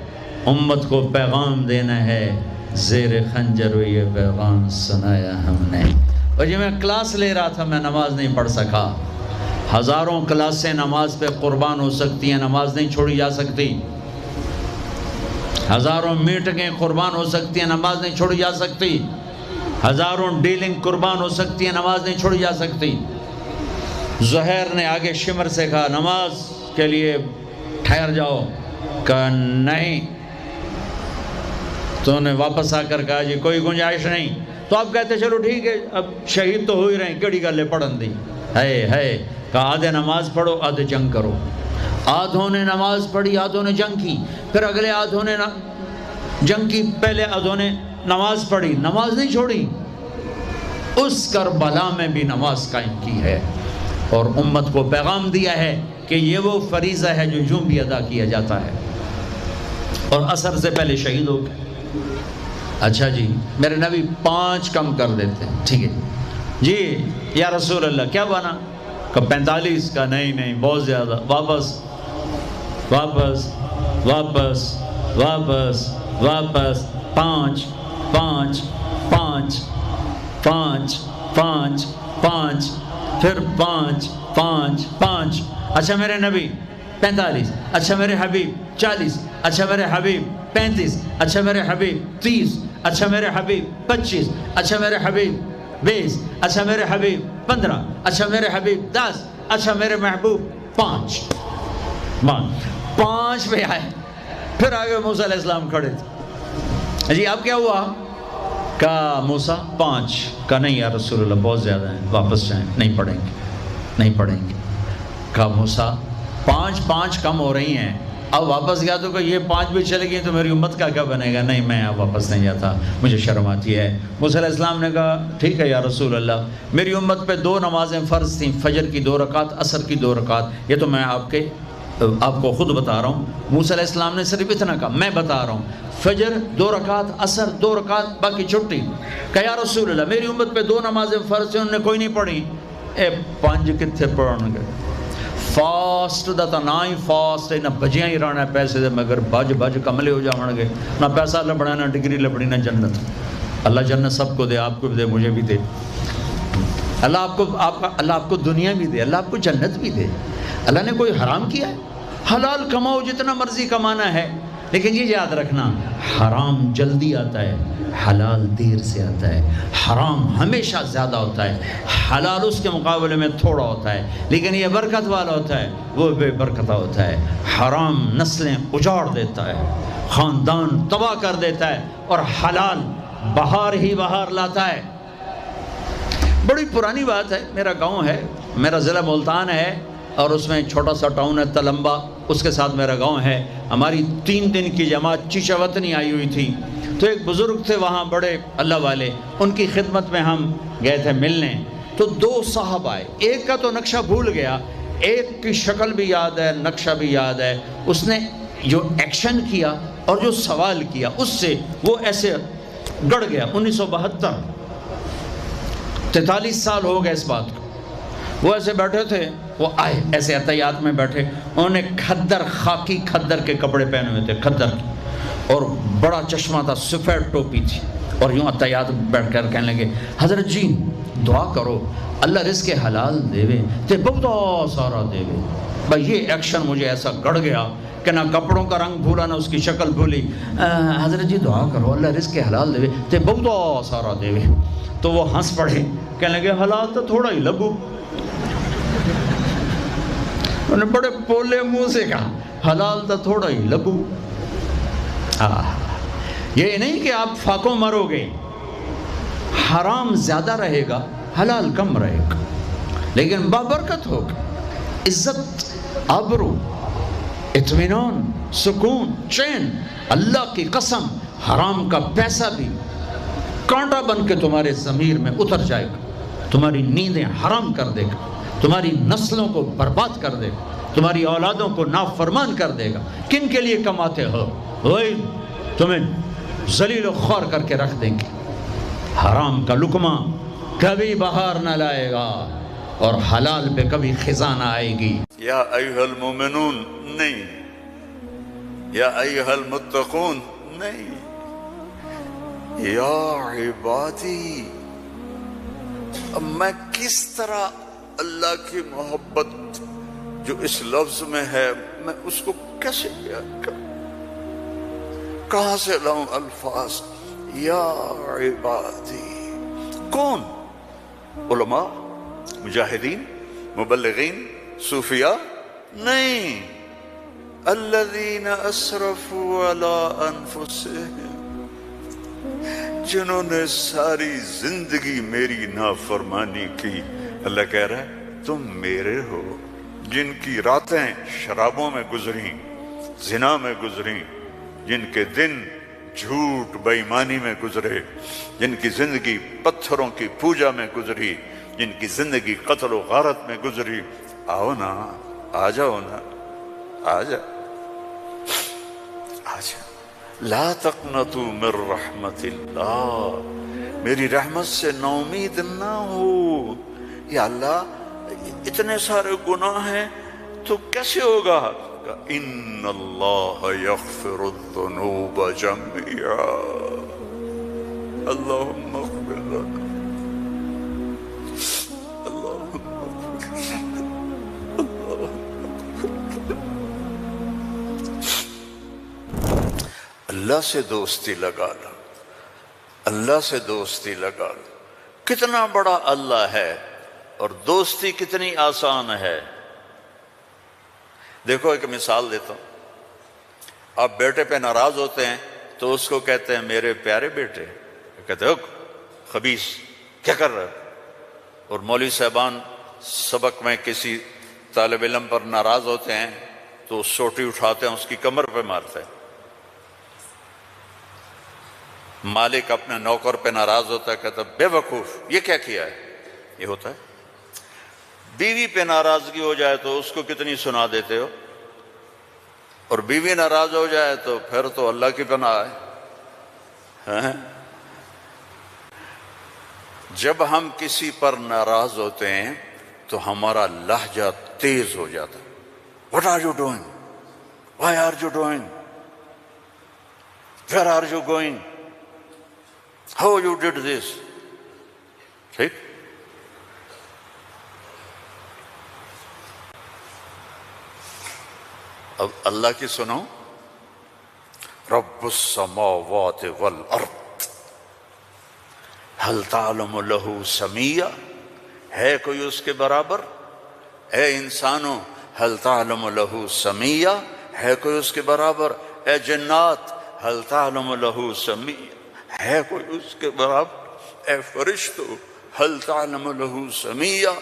امت کو پیغام دینا ہے، زیر خنجر یہ پیغام سنایا ہم نے۔ اور جب میں کلاس لے رہا تھا میں نماز نہیں پڑھ سکا۔ ہزاروں کلاسیں نماز پہ قربان ہو سکتی ہیں، نماز نہیں چھوڑی جا سکتی۔ ہزاروں میٹنگیں قربان ہو سکتی ہیں، نماز نہیں چھوڑی جا سکتی۔ ہزاروں ڈیلنگ قربان ہو سکتی ہیں، نماز نہیں چھوڑی جا سکتی۔ زہیر نے آگے شمر سے کہا نماز کے لیے ٹھہر جاؤ، کہا نہیں۔ تو انہیں واپس آ کر کہا جی کوئی گنجائش نہیں۔ تو آپ کہتے چلو ٹھیک ہے، اب شہید تو ہو ہی رہے ہیں، کیڑی گلے پڑھن دی ہے۔ کہا آدھے نماز پڑھو آدھے جنگ کرو۔ آدھوں نے نماز پڑھی، آدھوں نے جنگ کی، پھر اگلے آدھوں نے جنگ کی، پہلے آدھوں نے نماز پڑھی، نماز نہیں چھوڑی۔ اس کربلا میں بھی نماز قائم کی ہے اور امت کو پیغام دیا ہے کہ یہ وہ فریضہ ہے جو یوں بھی ادا کیا جاتا ہے۔ اور عصر سے پہلے شہید ہو گئے۔ اچھا جی میرے نبی 5 کم کر دیتے ہیں، ٹھیک ہے جی یا رسول اللہ کیا بنا؟ کہ 45 کا نہیں بہت زیادہ، واپس واپس واپس واپس واپس 5 5 5 5 5 5 پھر 5 5 5۔ اچھا میرے نبی 45، اچھا میرے حبیب 40، اچھا میرے حبیب 35، اچھا میرے حبیب 30، اچھا میرے حبیب 25، اچھا میرے حبیب 20، اچھا میرے حبیب 15، اچھا میرے حبیب 10، اچھا میرے محبوب 5 پہ آئے۔ پھر آگے موسیٰ علیہ السلام کھڑے تھے، جی اب کیا ہوا؟ کہا موسیٰ 5، کہا نہیں یا رسول اللہ بہت زیادہ ہیں، واپس جائیں، نہیں پڑھیں گے۔ کہا موسیٰ 5 کم ہو رہی ہیں، اب واپس گیا تو کہ یہ 5 بھی چلے گئی تو میری امت کا کیا بنے گا؟ نہیں میں اب واپس نہیں جاتا، مجھے شرم آتی ہے۔ موسیٰ علیہ السلام نے کہا ٹھیک ہے یا رسول اللہ، میری امت پہ 2 نمازیں فرض تھیں، فجر کی 2 رکعت، عصر کی 2 رکعت، یہ تو میں آپ کے آپ کو خود بتا رہا ہوں، موسیٰ علیہ السلام نے صرف اتنا کہا، میں بتا رہا ہوں، فجر 2 رکعت، عصر 2 رکعت، باقی چھٹی۔ کہا یا رسول اللہ میری امت پہ 2 نمازیں فرض ہیں، انہوں نے کوئی نہیں پڑھی۔ 5 کتنے پڑھن گے؟ فاسٹ دا تا نہ ہی فاسٹ ہے، نہ بجیاں ہی رہنا ہے پیسے دے، مگر بج کملے ہو جاؤں گے، نہ پیسہ لبڑا، نہ ڈگری لبڑی، نہ جنت۔ اللہ جنت سب کو دے، آپ کو بھی دے، مجھے بھی دے۔ اللہ آپ کو دنیا بھی دے، اللہ آپ کو جنت بھی دے۔ اللہ نے کوئی حرام کیا ہے؟ حلال کماؤ جتنا مرضی کمانا ہے، لیکن یہ یاد رکھنا حرام جلدی آتا ہے، حلال دیر سے آتا ہے۔ حرام ہمیشہ زیادہ ہوتا ہے، حلال اس کے مقابلے میں تھوڑا ہوتا ہے، لیکن یہ برکت والا ہوتا ہے، وہ بے برکتہ ہوتا ہے۔ حرام نسلیں اجاڑ دیتا ہے، خاندان تباہ کر دیتا ہے، اور حلال بہار ہی بہار لاتا ہے۔ بڑی پرانی بات ہے، میرا گاؤں ہے، میرا ضلع ملتان ہے، اور اس میں چھوٹا سا ٹاؤن ہے تلمبا، اس کے ساتھ میرا گاؤں ہے۔ ہماری 3 دن کی جماعت چیچا وطنی آئی ہوئی تھی، تو ایک بزرگ تھے وہاں بڑے اللہ والے، ان کی خدمت میں ہم گئے تھے ملنے۔ تو 2 صاحب آئے، ایک کا تو نقشہ بھول گیا، ایک کی شکل بھی یاد ہے، نقشہ بھی یاد ہے۔ اس نے جو ایکشن کیا اور جو سوال کیا، اس سے وہ ایسے گڑ گیا۔ 1972، 43 سال ہو گئے اس بات کو۔ وہ ایسے بیٹھے تھے، وہ آئے ایسے عطیات میں بیٹھے، انہوں نے کھدر، خاکی کھدر کے کپڑے پہنے ہوئے تھے، کھدر کی، اور بڑا چشمہ تھا، سفید ٹوپی تھی، اور یوں عطیات بیٹھ کر کہنے لگے حضرت جی دعا کرو اللہ رزق حلال دے وے تے بہت سارا دے وے۔ بھائی یہ ایکشن مجھے ایسا گڑ گیا کہ نہ کپڑوں کا رنگ بھولا نہ اس کی شکل بھولی۔ حضرت جی دعا کرو اللہ رزق حلال دے وے تے بہت سارا دے وے۔ تو وہ ہنس پڑے، کہنے لگے حلال تو تھوڑا ہی لگو۔ انہوں نے بڑے پولے منہ سے کہا حلال تو تھوڑا ہی لگو۔ یہ نہیں کہ آپ فاقوں مرو گے، حرام زیادہ رہے گا، حلال کم رہے گا، لیکن بابرکت ہوگا، عزت، آبرو، اطمینان، سکون، چین۔ اللہ کی قسم حرام کا پیسہ بھی کانٹا بن کے تمہارے ضمیر میں اتر جائے گا، تمہاری نیندیں حرام کر دے گا، تمہاری نسلوں کو برباد کر دے گا، تمہاری اولادوں کو نافرمان کر دے گا۔ کن کے لیے کماتے ہو؟ وہی تمہیں ذلیل و خوار کر کے رکھ دیں گے۔ حرام کا لقمہ کبھی بہار نہ لائے گا، اور حلال پہ کبھی خزاں نہ آئے گی۔ یا ایھا المومنون نہیں، یا ایھا المتقون نہیں، یا عبادی۔ اب میں کس طرح اللہ کی محبت جو اس لفظ میں ہے میں اس کو کیسے بیان کروں؟ کہاں سے لاؤں الفاظ؟ یا عبادی۔ کون؟ علماء، مجاہدین، مبلغین، صوفیاء؟ نہیں، الذین اسرفوا علی انفسہم، جنہوں نے ساری زندگی میری نافرمانی کی۔ اللہ کہہ رہا ہے تم میرے ہو، جن کی راتیں شرابوں میں گزریں، زنا میں گزریں، جن کے دن جھوٹ بے ایمانی میں گزرے، جن کی زندگی پتھروں کی پوجا میں گزری، جن کی زندگی قتل و غارت میں گزری۔ آؤ نا، آ جاؤ نا، آ جا، آ جا۔ لا تقنطوا من رحمت اللہ، میری رحمت سے نا امید نہ ہو۔ یا اللہ اتنے سارے گناہ ہیں تو کیسے ہوگا؟ ان اللہ یغفر الذنوب جميعا، اللہم اغفر لنا، اللہم اغفر لنا، اللہ سے دوستی لگا لو، اللہ سے دوستی لگا لو۔ کتنا بڑا اللہ ہے اور دوستی کتنی آسان ہے۔ دیکھو ایک مثال دیتا ہوں، آپ بیٹے پہ ناراض ہوتے ہیں تو اس کو کہتے ہیں میرے پیارے بیٹے، کہتے ہیں خبیث کیا کر رہے ہو؟ اور مولوی صاحبان سبق میں کسی طالب علم پر ناراض ہوتے ہیں تو سوٹی اٹھاتے ہیں اس کی کمر پہ مارتے ہیں۔ مالک اپنے نوکر پہ ناراض ہوتا ہے، کہتا ہے بے وقوف یہ کیا کیا ہے؟ یہ ہوتا ہے۔ بیوی پہ ناراضگی ہو جائے تو اس کو کتنی سنا دیتے ہو؟ اور بیوی ناراض ہو جائے تو پھر تو اللہ کی پناہ ہے۔ جب ہم کسی پر ناراض ہوتے ہیں تو ہمارا لہجہ تیز ہو جاتا ہے۔ What are you doing? Why are you doing? Where are you going? How you did this? ٹھیک؟ اب اللہ کی سنو، رب السماوات والارض هل تعلم له سمیہ، ہے کوئی اس کے برابر؟ اے انسانوں هل تعلم له سمیہ، ہے کوئی اس کے برابر؟ اے جنات هل تعلم له سمیہ، ہے کوئی اس کے برابر؟ اے فرشتو هل تعلم له سمیہ،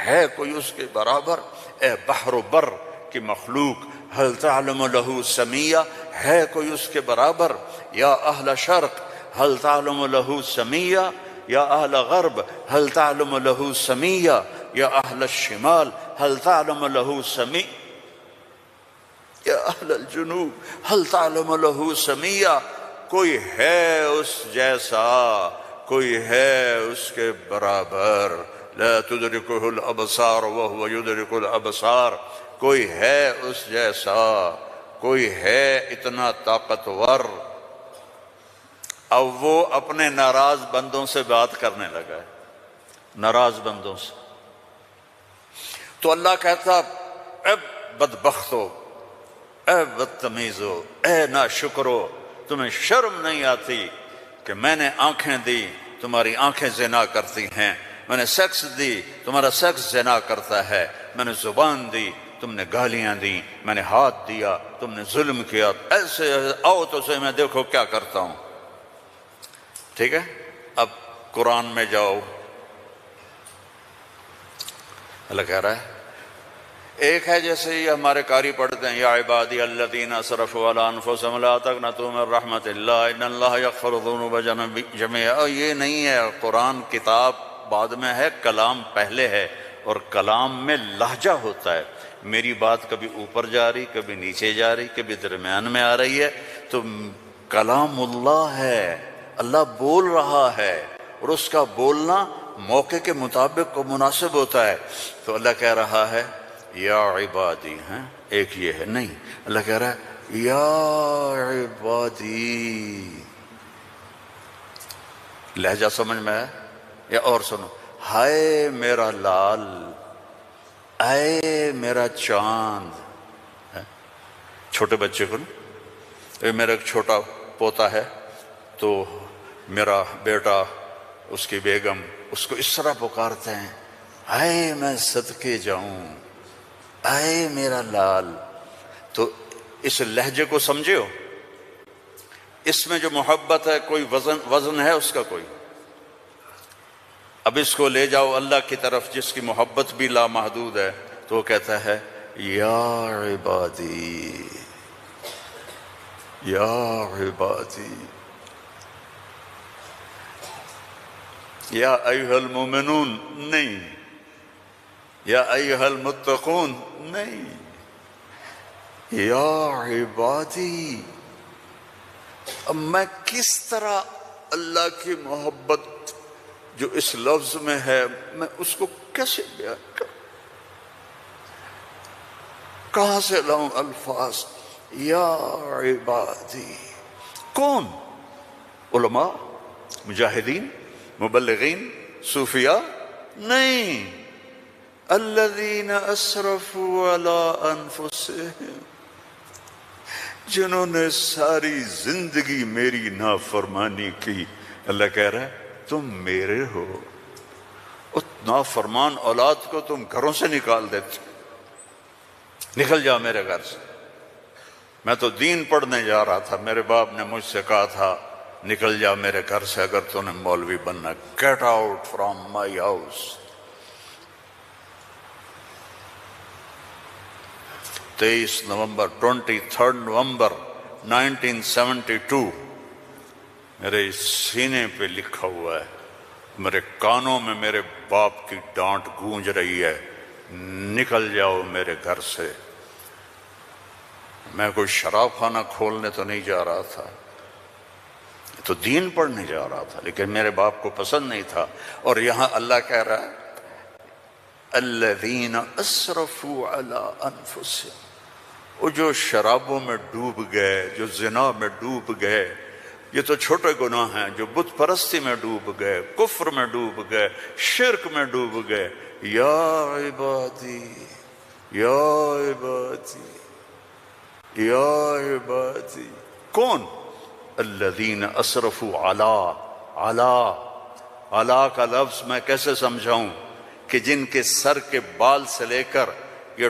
ہے کوئی اس کے برابر؟ اے بحر و بر کی مخلوق هل تعلم له سمیہ، ہے کوئی اس کے برابر؟ یا اہل شرق هل تعلم له سمیہ، یا اہل غرب هل تعلم له سمیہ، یا اہل الشمال هل تعلم له سمیہ، یا اہل الجنوب هل تعلم له سمیہ۔ کوئی ہے اس جیسا، کوئی ہے اس کے برابر؟ لا تدرکہ الابصار وهو يدرک الابصار، کوئی ہے اس جیسا، کوئی ہے اتنا طاقتور۔ اب وہ اپنے ناراض بندوں سے بات کرنے لگا ہے، ناراض بندوں سے۔ تو اللہ کہتا اے بدبختو، اے بدتمیزو، اے ناشکرو، تمہیں شرم نہیں آتی کہ میں نے آنکھیں دی، تمہاری آنکھیں زنا کرتی ہیں، میں نے سیکس دی، تمہارا سیکس زنا کرتا ہے، میں نے زبان دی، تم نے گالیاں دی، میں نے ہاتھ دیا، تم نے ظلم کیا، ایسے آؤ تو صحیح میں دیکھو کیا کرتا ہوں۔ ٹھیک ہے، اب قرآن میں جاؤ، اللہ کہہ رہا ہے ایک ہے جیسے یہ ہمارے قاری پڑھتے ہیں، یا عبادی الذین اسرفوا علی انفسہم لا تقنطوا من رحمت اللہ ان اللہ یغفر الذنوب جميعا۔ یہ نہیں ہے، قرآن کتاب بعد میں ہے، کلام پہلے ہے، اور کلام میں لہجہ ہوتا ہے۔ میری بات کبھی اوپر جا رہی، کبھی نیچے جا رہی، کبھی درمیان میں آ رہی ہے، تو کلام اللہ ہے، اللہ بول رہا ہے، اور اس کا بولنا موقع کے مطابق کو مناسب ہوتا ہے۔ تو اللہ کہہ رہا ہے یا عبادی، ہیں ایک یہ ہے نہیں، اللہ کہہ رہا ہے یا عبادی۔ لہجہ سمجھ میں ہے یا اور سنو، ہائے میرا لال، اے میرا چاند۔ چھوٹے بچے کو نا، میرا ایک چھوٹا پوتا ہے تو میرا بیٹا، اس کی بیگم اس کو اس طرح پکارتے ہیں، اے میں صدقے جاؤں، اے میرا لال۔ تو اس لہجے کو سمجھے ہو، اس میں جو محبت ہے کوئی وزن ہے اس کا کوئی؟ اب اس کو لے جاؤ اللہ کی طرف جس کی محبت بھی لامحدود ہے، تو وہ کہتا ہے یا عبادی، یا عبادی، یا ایھا المومنون نہیں، یا ایھا المتقون نہیں، یا عبادی۔ اب میں کس طرح اللہ کی محبت جو اس لفظ میں ہے میں اس کو کیسے بیان کروں، کہاں سے لاؤں الفاظ؟ یا عبادی۔ کون؟ علماء، مجاہدین، مبلغین، صوفیاء؟ نہیں، الذین اسرفوا علی انفسہم، جنہوں نے ساری زندگی میری نافرمانی کی۔ اللہ کہہ رہا ہے تم میرے ہو، اس نافرمان اولاد کو تم گھروں سے نکال دیتے، نکل جاؤ میرے گھر سے۔ میں تو دین پڑھنے جا رہا تھا، میرے باپ نے مجھ سے کہا تھا نکل جا میرے گھر سے اگر تو نے مولوی بننا، get out from my house. 23 نومبر 23 نومبر 1972 میرے سینے پہ لکھا ہوا ہے، میرے کانوں میں میرے باپ کی ڈانٹ گونج رہی ہے، نکل جاؤ میرے گھر سے۔ میں کوئی شراب خانہ کھولنے تو نہیں جا رہا تھا، تو دین پڑھنے جا رہا تھا، لیکن میرے باپ کو پسند نہیں تھا۔ اور یہاں اللہ کہہ رہا ہے الذین اسرفوا علی انفسہم، وہ جو شرابوں میں ڈوب گئے، جو زنا میں ڈوب گئے، یہ تو چھوٹے گناہ ہیں، جو بت پرستی میں ڈوب گئے، کفر میں ڈوب گئے، شرک میں ڈوب گئے، یا عبادی یا عبادی یا عبادی، کون؟ الذین اسرفوا علی کا لفظ میں کیسے سمجھاؤں کہ جن کے سر کے بال سے لے کر یہ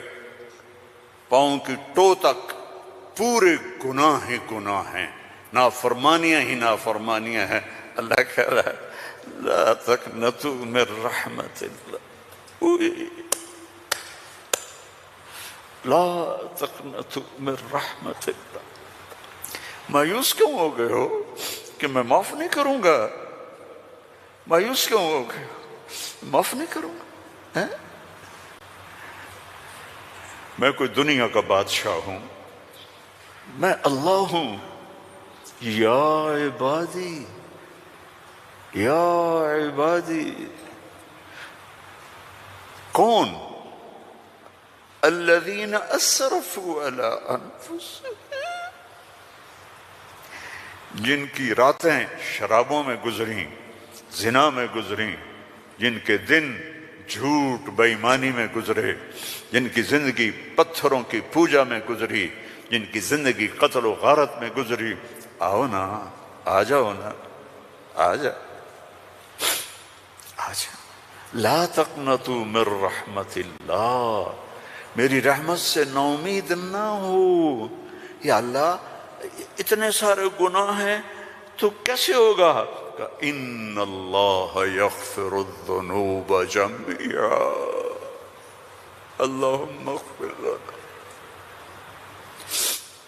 پاؤں کی ٹو تک پورے گناہ ہی گناہ ہیں، نافرمانیاں ہی نافرمانیاں ہیں۔ اللہ کہہ رہا ہے لا تقنطوا من رحمت اللہ، لا تقنطوا من رحمت اللہ۔ مایوس کیوں ہو گئے ہو کہ میں معاف نہیں کروں گا؟ مایوس کیوں ہو گئے ہو؟ معاف نہیں کروں گا؟ میں کوئی دنیا کا بادشاہ ہوں؟ میں اللہ ہوں۔ یا عبادی یا عبادی، کون؟ الذین اسرفوا علی انفسہم، جن کی راتیں شرابوں میں گزریں، زنا میں گزریں، جن کے دن جھوٹ بے ایمانی میں گزرے، جن کی زندگی پتھروں کی پوجا میں گزری، جن کی زندگی قتل و غارت میں گزری۔ آؤ نا، آ جاؤ نا، آ جا لا تقنطوا من رحمت اللہ، میری رحمت سے ناامید نہ ہو۔ یا اللہ اتنے سارے گناہ ہیں تو کیسے ہوگا؟ کہ ان اللہ یغفر الذنوب جميعا، اللہم اغفر لنا،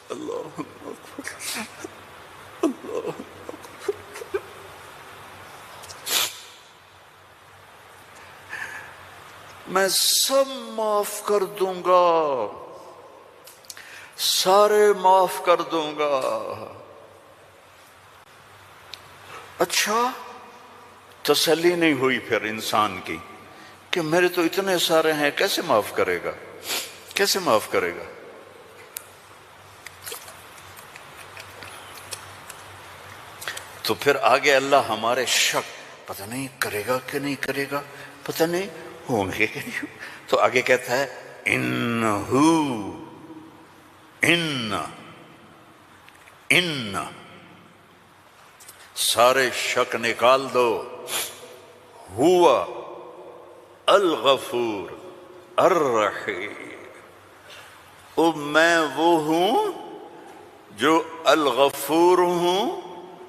اللہم اغفر لنا، اللہم اغفر لنا۔ میں سب معاف کر دوں گا، سارے معاف کر دوں گا۔ اچھا، تسلی نہیں ہوئی پھر انسان کی کہ میرے تو اتنے سارے ہیں، کیسے معاف کرے گا؟ کیسے معاف کرے گا؟ تو پھر آگے اللہ ہمارے شک، پتہ نہیں کرے گا کہ نہیں کرے گا، پتہ نہیں ہوں گے کہ نہیں، تو آگے کہتا ہے ان سارے شک نکال دو، ہوا الغفور الرحیم، میں وہ ہوں جو الغفور ہوں،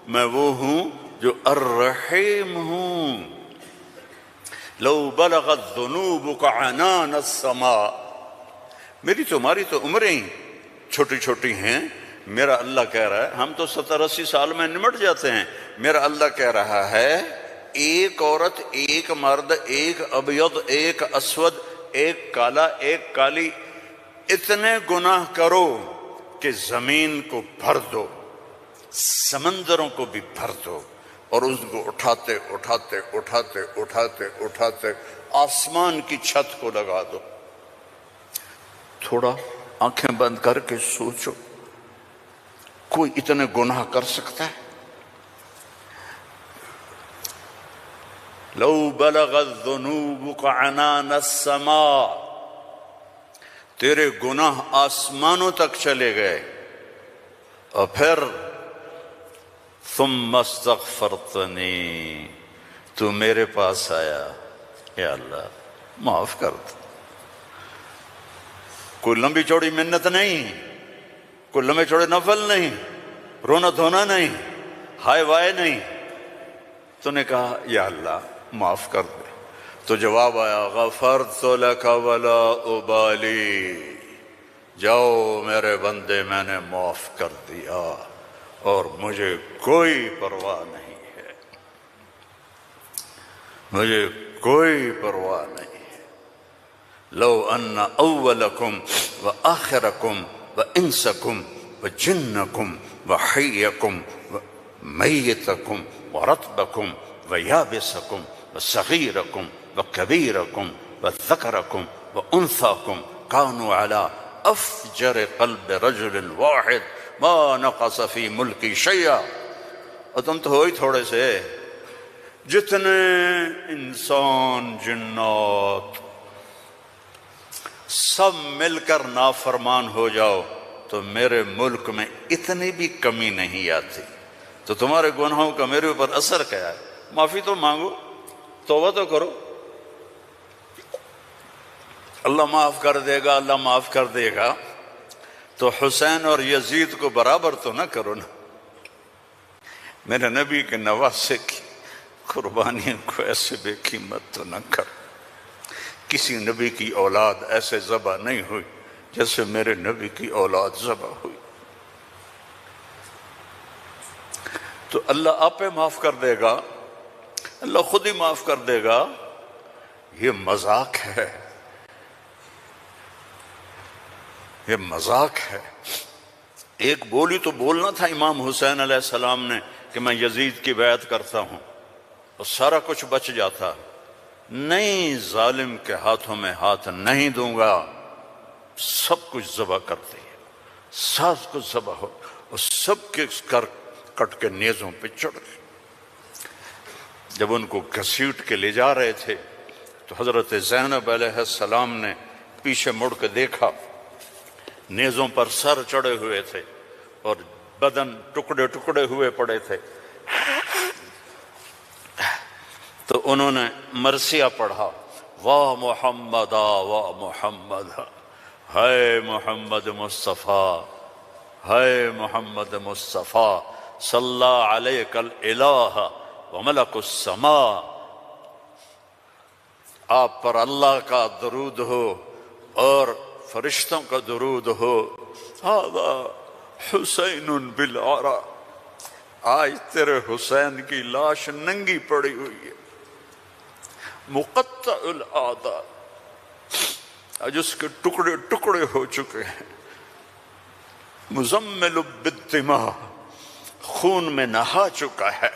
میں وہ ہوں جو الرحیم ہوں۔ لو بلغت ذنوبک عنان السماء، میری تمہاری تو عمریں چھوٹی چھوٹی ہیں، میرا اللہ کہہ رہا ہے، ہم تو 70-80 سال میں نمٹ جاتے ہیں، میرا اللہ کہہ رہا ہے ایک عورت، ایک مرد، ایک ابیض، ایک اسود، ایک کالا، ایک کالی، اتنے گناہ کرو کہ زمین کو بھر دو، سمندروں کو بھی بھر دو، اور اس کو اٹھاتے اٹھاتے اٹھاتے اٹھاتے اٹھاتے آسمان کی چھت کو لگا دو۔ تھوڑا آنکھیں بند کر کے سوچو، کوئی اتنے گناہ کر سکتا ہے؟ لو بلغت ذنوبک عنان السماء، تیرے گناہ آسمانوں تک چلے گئے، اور پھر ثم استغفرتنی، تو میرے پاس آیا، یا اللہ معاف کر دو۔ کوئی لمبی چوڑی منت نہیں، کوئی لمبے چوڑے نفل نہیں، رونا دھونا نہیں، ہائے وائے نہیں، تو نے کہا یا اللہ معاف کر دے، تو جواب آیا غفرت لک ولا ابالی، جاؤ میرے بندے میں نے معاف کر دیا اور مجھے کوئی پرواہ نہیں ہے، مجھے کوئی پرواہ نہیں ہے۔ لو ان اولکم وآخرکم وإنسكم وجنكم وحيكم وميتكم ورطبكم ويابسكم وصغيركم وكبيركم وذكركم وأنثاكم كانوا على أفجر قلب رجل واحد ما نقص في ملکی شیئا. اور تم تو ہو ہی تھوڑے سے، جتنے انسان جنات سب مل کر نافرمان ہو جاؤ تو میرے ملک میں اتنی بھی کمی نہیں آتی. تو تمہارے گناہوں کا میرے اوپر اثر کیا ہے؟ معافی تو مانگو، توبہ تو کرو، اللہ معاف کر دے گا، اللہ معاف کر دے گا. تو حسین اور یزید کو برابر تو نہ کرو نا. میرے نبی کے نواسے کی قربانیوں کو ایسے بے قیمت تو نہ کرو. کسی نبی کی اولاد ایسے ذبح نہیں ہوئی جیسے میرے نبی کی اولاد ذبح ہوئی. تو اللہ آپ پہ معاف کر دے گا، اللہ خود ہی معاف کر دے گا. یہ مذاق ہے، یہ مذاق ہے. ایک بولی تو بولنا تھا امام حسین علیہ السلام نے کہ میں یزید کی بیعت کرتا ہوں اور سارا کچھ بچ جاتا. نہیں، ظالم کے ہاتھوں میں ہاتھ نہیں دوں گا. سب کچھ ذبح کر دیا، سب کچھ ذبح ہو اور سب کے کٹ کے نیزوں پہ چڑھ گئے. جب ان کو گھسیٹ کے لے جا رہے تھے تو حضرت زینب علیہ السلام نے پیچھے مڑ کے دیکھا، نیزوں پر سر چڑھے ہوئے تھے اور بدن ٹکڑے ٹکڑے ہوئے پڑے تھے. تو انہوں نے مرثیہ پڑھا، واہ محمدا واہ محمد، ہے محمد مصطفیٰ، ہے محمد مصطفیٰ، صلی علیک الالہ وملک السماء. آپ پر اللہ کا درود ہو اور فرشتوں کا درود ہو. ھذا حسین بالعرا، آج تیرے حسین کی لاش ننگی پڑی ہوئی ہے، مقطع الاعضاء، آج اس کے ٹکڑے ٹکڑے ہو چکے ہیں. مزمل بالدماء، خون میں نہا چکا ہے.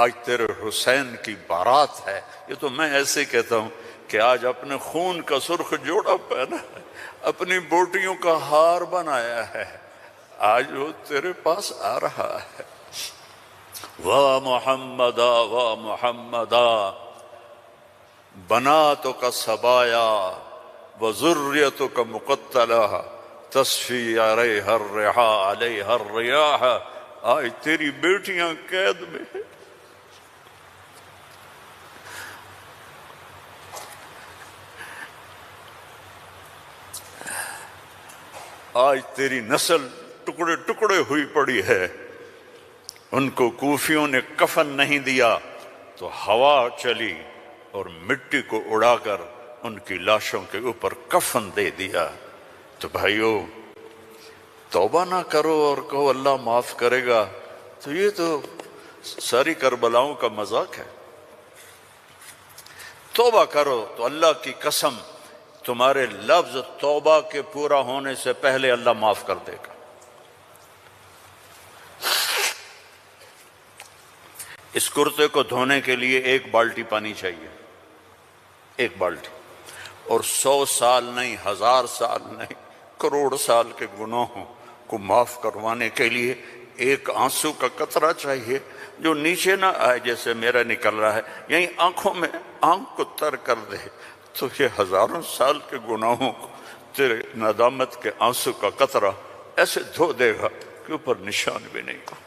آج تیرے حسین کی بارات ہے. یہ تو میں ایسے کہتا ہوں کہ آج اپنے خون کا سرخ جوڑا پہنا ہے، اپنی بوٹیوں کا ہار بنایا ہے، آج وہ تیرے پاس آ رہا ہے. واہ محمدا واہ محمدا، بناتک سبایا وذریتک مقتلہ، تصفی علیہ الرحا علیہ الریاح. آج تیری بیٹیاں قید میں ہیں. آج تیری نسل ٹکڑے ٹکڑے ہوئی پڑی ہے. ان کو کوفیوں نے کفن نہیں دیا تو ہوا چلی اور مٹی کو اڑا کر ان کی لاشوں کے اوپر کفن دے دیا. تو بھائیو، توبہ نہ کرو اور کہو اللہ معاف کرے گا، تو یہ تو ساری کربلاؤں کا مذاق ہے. توبہ کرو تو اللہ کی قسم تمہارے لفظ توبہ کے پورا ہونے سے پہلے اللہ معاف کر دے گا. اس کرتے کو دھونے کے لیے 1 بالٹی پانی چاہیے، 1 بالٹی. اور 100 سال نہیں، 1000 سال نہیں، کروڑ سال کے گناہوں کو معاف کروانے کے لیے 1 آنسو کا قطرہ چاہیے جو نیچے نہ آئے جیسے میرا نکل رہا ہے، یہیں آنکھوں میں آنکھ کو تر کر دے. تو یہ ہزاروں سال کے گناہوں کو تیرے ندامت کے آنسو کا قطرہ ایسے دھو دے گا کہ اوپر نشان بھی نہیں ہوگا.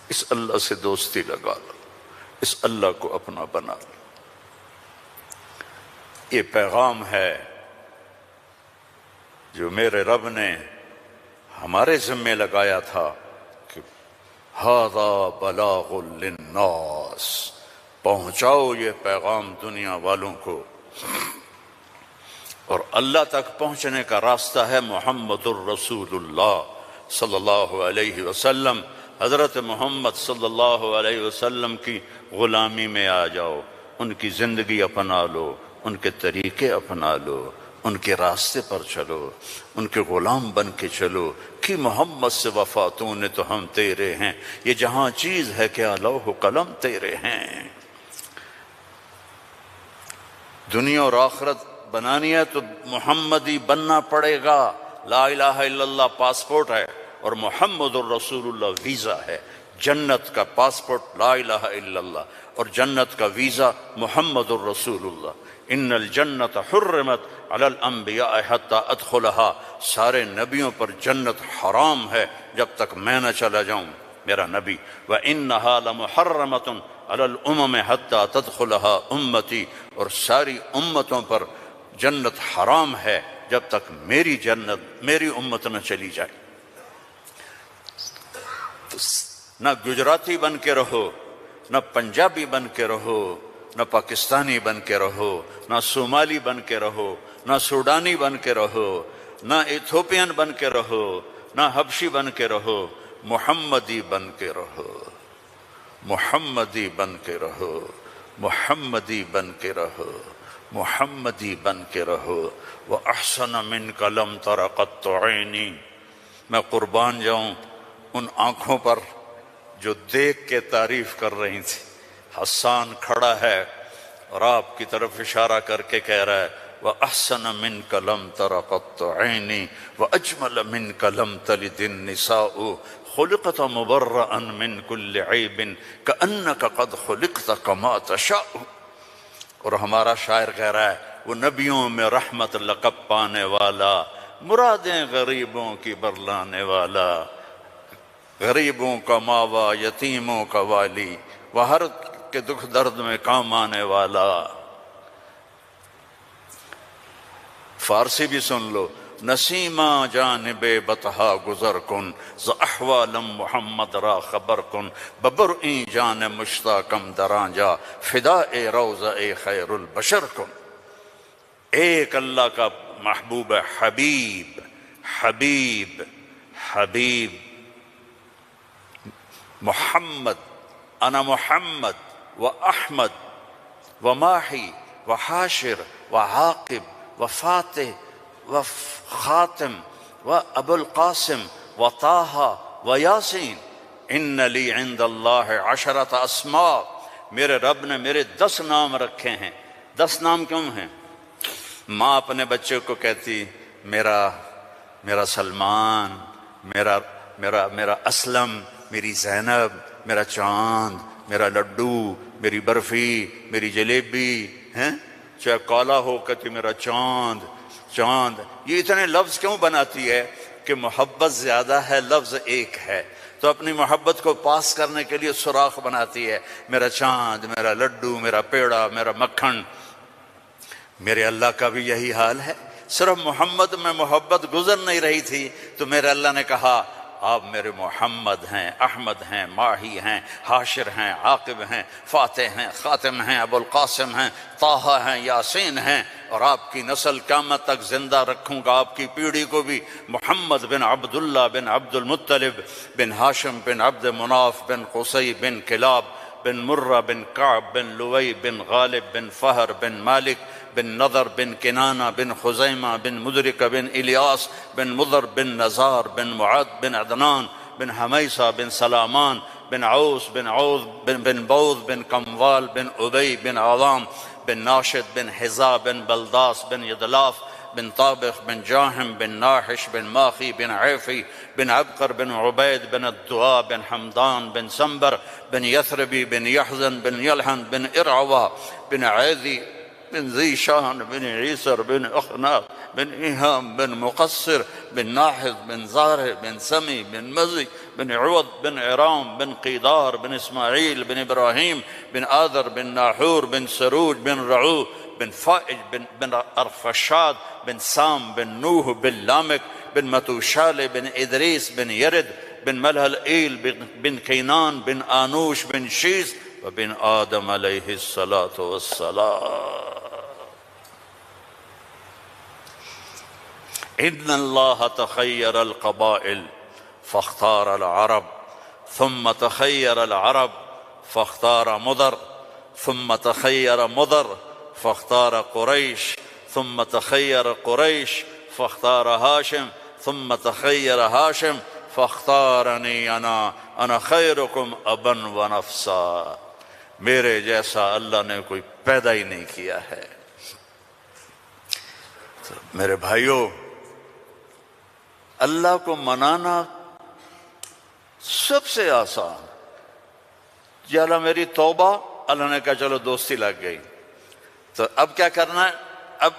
اس اللہ سے دوستی لگا لو، اس اللہ کو اپنا بنا لو. یہ پیغام ہے جو میرے رب نے ہمارے ذمے لگایا تھا کہ ھذا بلاغ للناس، پہنچاؤ یہ پیغام دنیا والوں کو. اور اللہ تک پہنچنے کا راستہ ہے محمد الرسول اللہ صلی اللہ علیہ وسلم. حضرت محمد صلی اللہ علیہ وسلم کی غلامی میں آ جاؤ، ان کی زندگی اپنا لو، ان کے طریقے اپنا لو، ان کے راستے پر چلو، ان کے غلام بن کے چلو کہ محمد سے وفا تو نے تو ہم تیرے ہیں، یہ جہاں چیز ہے کیا لوح و قلم تیرے ہیں۔ دنیا اور آخرت بنانی ہے تو محمدی بننا پڑے گا۔ لا الہ الا اللہ پاسپورٹ ہے اور محمد الرسول اللہ ویزا ہے۔ جنت کا پاسپورٹ لا الہ الا اللہ اور جنت کا ویزا محمد الرسول اللہ۔ ان الجنت حرمت علی الانبیاء حتی ادخلہا، سارے نبیوں پر جنت حرام ہے جب تک میں نہ چلا جاؤں، میرا نبی۔ وَإِنَّهَا لَمُحَرَّمَةٌ عَلَى الْأُمَمِ حَتَّى تَدْخُلَهَا أُمَّتِي، اور ساری امتوں پر جنت حرام ہے جب تک میری جنت، میری امت نہ چلی جائے۔ نہ گجراتی بن کے رہو، نہ پنجابی بن کے رہو، نہ پاکستانی بن کے رہو، نہ صومالی بن کے رہو، نہ سوڈانی بن کے رہو، نہ ایتھوپین بن کے رہو، نہ حبشی بن کے رہو، محمدی بن کے رہو، محمدی بن کے رہو، محمدی بن کے رہو، محمدی بن کے رہو۔ وَأَحْسَنَ مِنْكَ لَمْ تَرَ قَطُّ عَيْنِي، میں قربان جاؤں ان آنکھوں پر جو دیکھ کے تعریف کر رہی تھی۔ حسان کھڑا ہے اور آپ کی طرف اشارہ کر کے کہہ رہا ہے وَأَحْسَنَ مِنْكَ لَمْ تَرَ قَطُّ عَيْنِي وَأَجْمَلَ مِنْكَ لَمْ تَلِدِ النِّسَاءُ خُلِقْتَ مُبَرَّأً مِنْ كُلِّ عَيْبٍ كَأَنَّكَ قَدْ خُلِقْتَ كَمَا تَشَاءُ۔ اور ہمارا شاعر کہہ رہا ہے وہ نبیوں میں رحمت لقب پانے والا، مرادیں غریبوں کی برلانے والا، غریبوں کا ماوا، یتیموں کا والی، وہ ہر کے دکھ درد میں کام آنے والا۔ فارسی بھی سن لو، نسیمہ جانب بطحا گزر کن، ز احوالم محمد را خبر کن، ببرئیں جان مشتاقم دراں جا، فدائے روضہ خیر البشر کن۔ ایک اللہ کا محبوب ہے، حبیب حبیب حبیب محمد، انا محمد و احمد و ماحی و حاشر و عاقب و فاتح و خاتم و ابو القاسم و طٰہٰ و یاسین، ان لی عند اللہ عشرۃ اسماء، میرے رب نے میرے 10 نام رکھے ہیں۔ 10 نام کیوں ہیں؟ ماں اپنے بچے کو کہتی میرا سلمان، میرا اسلم، میری زینب، میرا چاند، میرا لڈو، میری برفی، میری جلیبی، ہیں چاہے کالا ہو کہتی میرا چاند چاند۔ یہ اتنے لفظ کیوں بناتی ہے؟ کہ محبت زیادہ ہے، لفظ ایک ہے، تو اپنی محبت کو پاس کرنے کے لیے سوراخ بناتی ہے، میرا چاند، میرا لڈو، میرا پیڑا، میرا مکھن۔ میرے اللہ کا بھی یہی حال ہے، صرف محمد میں محبت گزر نہیں رہی تھی تو میرے اللہ نے کہا آپ میرے محمد ہیں، احمد ہیں، ماہی ہیں، حاشر ہیں، عاقب ہیں، فاتح ہیں، خاتم ہیں، ابو القاسم ہیں، طٰہٰ ہیں، یاسین ہیں، اور آپ کی نسل قیامت تک زندہ رکھوں گا، آپ کی پیڑھی کو بھی۔ محمد بن عبداللہ بن عبد المطلب بن ہاشم بن عبد مناف بن قصی بن کلاب بن مرہ بن کعب بن لوئی بن غالب بن فہر بن مالک بن نضر بن کنانہ بن خزیمہ بن مدرکہ بن الیاس بن مضر بن نزار بن معد بن عدنان بن حمیسہ بن سلامان بن عوس بن عوذ بن بوذ بن کموال بن عبی بن عوام بن ناشد بن حذا بن بلداس بن یدلاف بن طابخ بن جاہم بن ناحش بن ماخی بن عیفی بن عبقر بن عبید بن الدعاء بن حمدان بن سنبر بن یثربی بن یحزن بن یلحن بن ارعوہ بن عیذی بن ذی شان بن عیسر بن اخناق بن ایہام بن مقصر بن ناحذ بن زارع بن سمی بن مزی بن عوض بن عرام بن قیدار بن اسماعیل بن ابراہیم بن آذر بن ناحور بن سروج بن رعو بن فائج بن ارفشاد بن سام بن نوح بن لامک بن متوشال بن ادریس بن یرد بن ملہلئیل بن کینان بن آنوش بن شیس وبن آدم علیہ الصلاة والسلام۔ ان اللہ تخیر القبائل فاختار العرب ثم تخیر العرب فاختار مضر ثم تخیر مضر فاختار قریش ثم تخیر قریش فاختار ہاشم ثم تخیر ہاشم فاختارنی انا خیرکم ابا و نفسا. میرے جیسا اللہ نے کوئی پیدا ہی نہیں کیا ہے. تو میرے بھائیوں، اللہ کو منانا سب سے آسان. یا اللہ میری توبہ، اللہ نے کہا چلو دوستی لگ گئی. تو اب کیا کرنا ہے؟ اب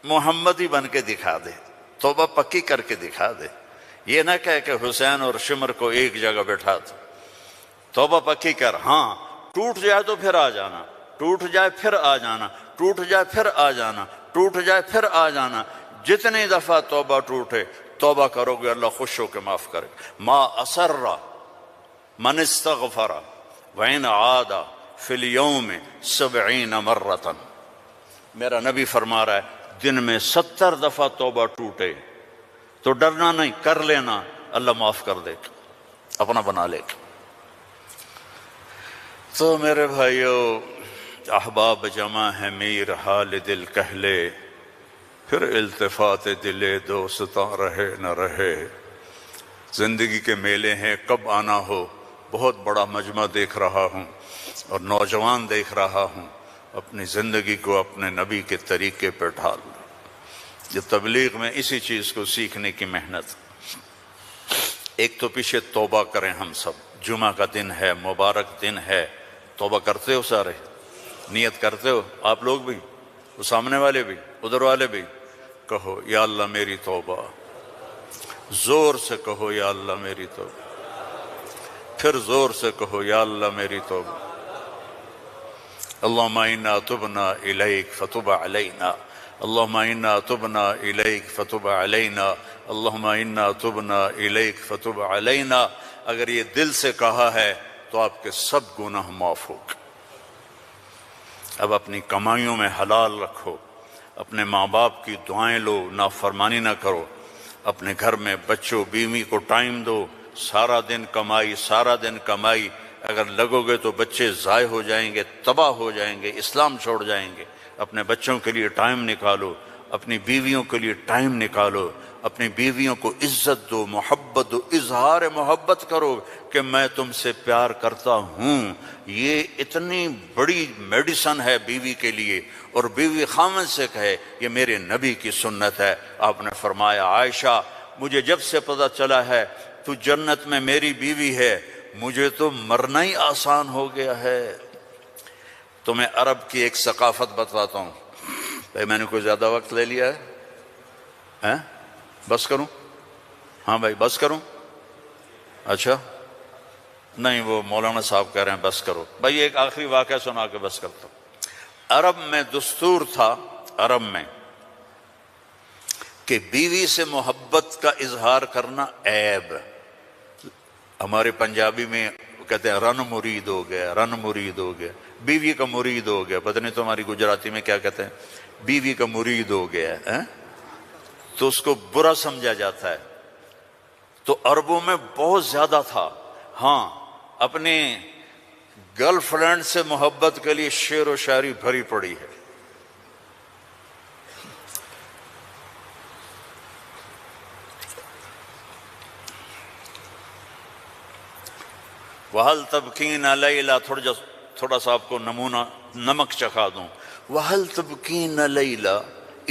محمدی بن کے دکھا دے، توبہ پکی کر کے دکھا دے. یہ نہ کہے کہ حسین اور شمر کو ایک جگہ بیٹھا دو. توبہ پکی کر. ہاں ٹوٹ جائے تو پھر آ جانا، ٹوٹ جائے پھر آ جانا، ٹوٹ جائے پھر آ جانا، ٹوٹ جائے پھر آ جانا. جتنی دفعہ توبہ ٹوٹے توبہ کرو گے اللہ خوش ہو کے معاف کرے. ما اسر من استغفر وإن عاد فی اليوم 70 مرة. میرا نبی فرما رہا ہے دن میں 70 دفعہ توبہ ٹوٹے تو ڈرنا نہیں، کر لینا، اللہ معاف کر دے گا، اپنا بنا لے گا. تو میرے بھائیو، احباب جمع ہے میر حال دل کہلے، پھر التفات دلے دوستاں رہے نہ رہے. زندگی کے میلے ہیں، کب آنا ہو. بہت بڑا مجمع دیکھ رہا ہوں اور نوجوان دیکھ رہا ہوں. اپنی زندگی کو اپنے نبی کے طریقے پہ ڈھال لو. یہ تبلیغ میں اسی چیز کو سیکھنے کی محنت. ایک تو پیچھے توبہ کریں ہم سب. جمعہ کا دن ہے، مبارک دن ہے. توبہ کرتے ہو سارے؟ نیت کرتے ہو آپ لوگ بھی، وہ سامنے والے بھی، ادھر والے بھی؟ کہو یا اللہ میری توبہ. زور سے کہو یا اللہ میری توبہ. پھر زور سے کہو یا اللہ میری توبہ. اللہم انا تبنا الیک فتب علینا، اللہم انا تبنا الیک فتب علینا، اللہم انا تبنا الیک فتب علینا. اگر یہ دل سے کہا ہے تو آپ کے سب گناہ معاف ہو گئے. اب اپنی کمائیوں میں حلال رکھو، اپنے ماں باپ کی دعائیں لو، نافرمانی نہ کرو. اپنے گھر میں بچوں بیوی کو ٹائم دو. سارا دن کمائی، سارا دن کمائی. اگر لگو گے تو بچے ضائع ہو جائیں گے، تباہ ہو جائیں گے، اسلام چھوڑ جائیں گے. اپنے بچوں کے لیے ٹائم نکالو، اپنی بیویوں کے لیے ٹائم نکالو. اپنی بیویوں کو عزت دو، محبت دو، اظہار محبت کرو کہ میں تم سے پیار کرتا ہوں. یہ اتنی بڑی میڈیسن ہے بیوی کے لیے. اور بیوی خامن سے کہے یہ میرے نبی کی سنت ہے. آپ نے فرمایا عائشہ مجھے جب سے پتہ چلا ہے تو جنت میں میری بیوی ہے، مجھے تو مرنا ہی آسان ہو گیا ہے. تمہیں عرب کی ایک ثقافت بتاتا ہوں. بھائی میں نے کوئی زیادہ وقت لے لیا ہے؟ بس کروں؟ ہاں بھائی بس کروں؟ اچھا نہیں، وہ مولانا صاحب کہہ رہے ہیں بس کرو. بھائی ایک آخری واقعہ سنا کے بس کرتا ہوں. عرب میں دستور تھا، عرب میں، کہ بیوی سے محبت کا اظہار کرنا عیب. ہمارے پنجابی میں کہتے ہیں رن مرید ہو گیا، رن مرید ہو گیا، بیوی کا مرید ہو گیا. پتہ نہیں تمہاری گجراتی میں کیا کہتے ہیں، بیوی کا مرید ہو گیا ہے تو اس کو برا سمجھا جاتا ہے. تو عربوں میں بہت زیادہ تھا. ہاں اپنے گرل فرینڈ سے محبت کے لیے شعر و شاعری بھری پڑی ہے. وَهَلْ تَبْكِينَ لَيْلَا، تھوڑا سا آپ کو نمونہ نمک چکھا دوں. وَهَلْ تَبْكِينَ لَيْلَا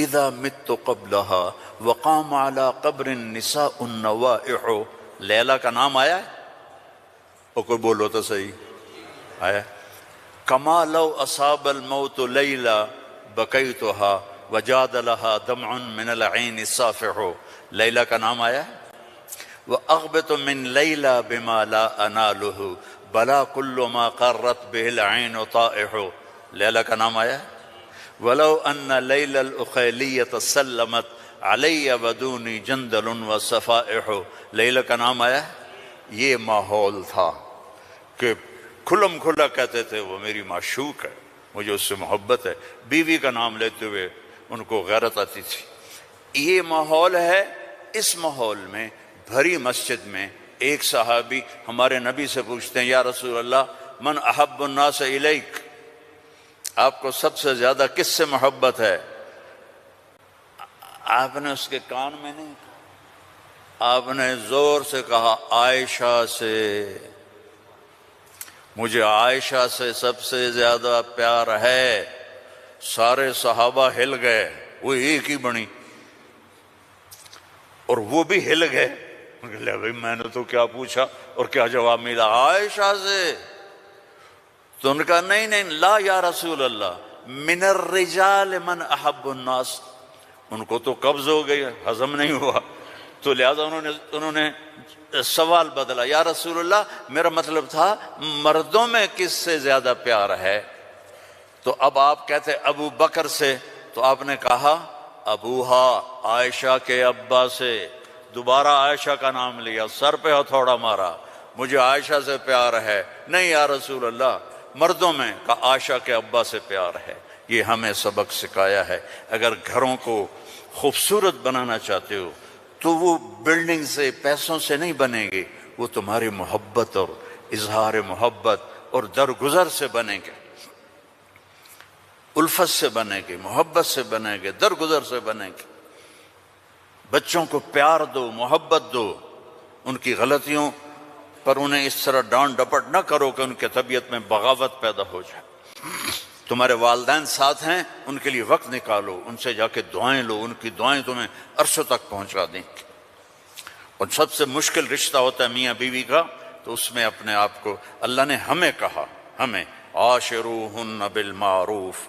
اذا مت قبلها وقام على قبر النساء النوائح. لیلا کا نام آیا ہے؟ اور کوئی بولو تو صحیح آیا. کما لو اصاب الموت لیلا بکیتها وجاد لها دمع من العین الصافح. لیلا کا نام آیا ہے. واغبط من لیلا بما لا اناله بلا كل ما قرت به العین طائح. لیلا کا نام آیا ہے. ولو ان لیل الاخیلیۃ سلمت علی ودونی جندل وصفائح. لیلا کا نام آیا ہے. یہ ماحول تھا کہ کھلم کھلا کہتے تھے وہ میری معشوق ہے، مجھے اس سے محبت ہے. بیوی کا نام لیتے ہوئے ان کو غیرت آتی تھی. یہ ماحول ہے. اس ماحول میں بھری مسجد میں ایک صحابی ہمارے نبی سے پوچھتے ہیں یا رسول اللہ من احب الناس الیک، آپ کو سب سے زیادہ کس سے محبت ہے؟ آپ نے اس کے کان میں نہیں کہا، آپ نے زور سے کہا عائشہ سے، مجھے عائشہ سے سب سے زیادہ پیار ہے۔ سارے صحابہ ہل گئے، وہ ایک ہی بنی اور وہ بھی ہل گئے۔ لے بھائی میں نے تو کیا پوچھا اور کیا جواب ملا، عائشہ سے۔ تو ان کا نہیں نہیں لا یا رسول اللہ، من الرجال من احب الناس، ان کو تو قبض ہو گئی، ہضم نہیں ہوا، تو لہذا انہوں نے سوال بدلا، یا رسول اللہ میرا مطلب تھا مردوں میں کس سے زیادہ پیار ہے؟ تو اب آپ کہتے ابو بکر سے، تو آپ نے کہا ابوہا، عائشہ کے ابا سے۔ دوبارہ عائشہ کا نام لیا، سر پہ ہتھوڑا مارا، مجھے عائشہ سے پیار ہے۔ نہیں یا رسول اللہ مردوں میں کا عائشہ کے ابا سے پیار ہے۔ یہ ہمیں سبق سکھایا ہے، اگر گھروں کو خوبصورت بنانا چاہتے ہو تو وہ بلڈنگ سے پیسوں سے نہیں بنے گے، وہ تمہاری محبت اور اظہار محبت اور درگزر سے بنے گے، الفت سے بنے گے، محبت سے بنے گے، درگزر سے بنے گے۔ بچوں کو پیار دو، محبت دو، ان کی غلطیوں پر انہیں اس طرح ڈانٹ ڈپٹ نہ کرو کہ ان کے طبیعت میں بغاوت پیدا ہو جائے۔ تمہارے والدین ساتھ ہیں، ان کے لیے وقت نکالو، ان سے جا کے دعائیں لو، ان کی دعائیں تمہیں عرشوں تک پہنچا دیں گی۔ اور سب سے مشکل رشتہ ہوتا ہے میاں بیوی کا، تو اس میں اپنے آپ کو اللہ نے ہمیں کہا، ہمیں عاشروہن بالمعروف،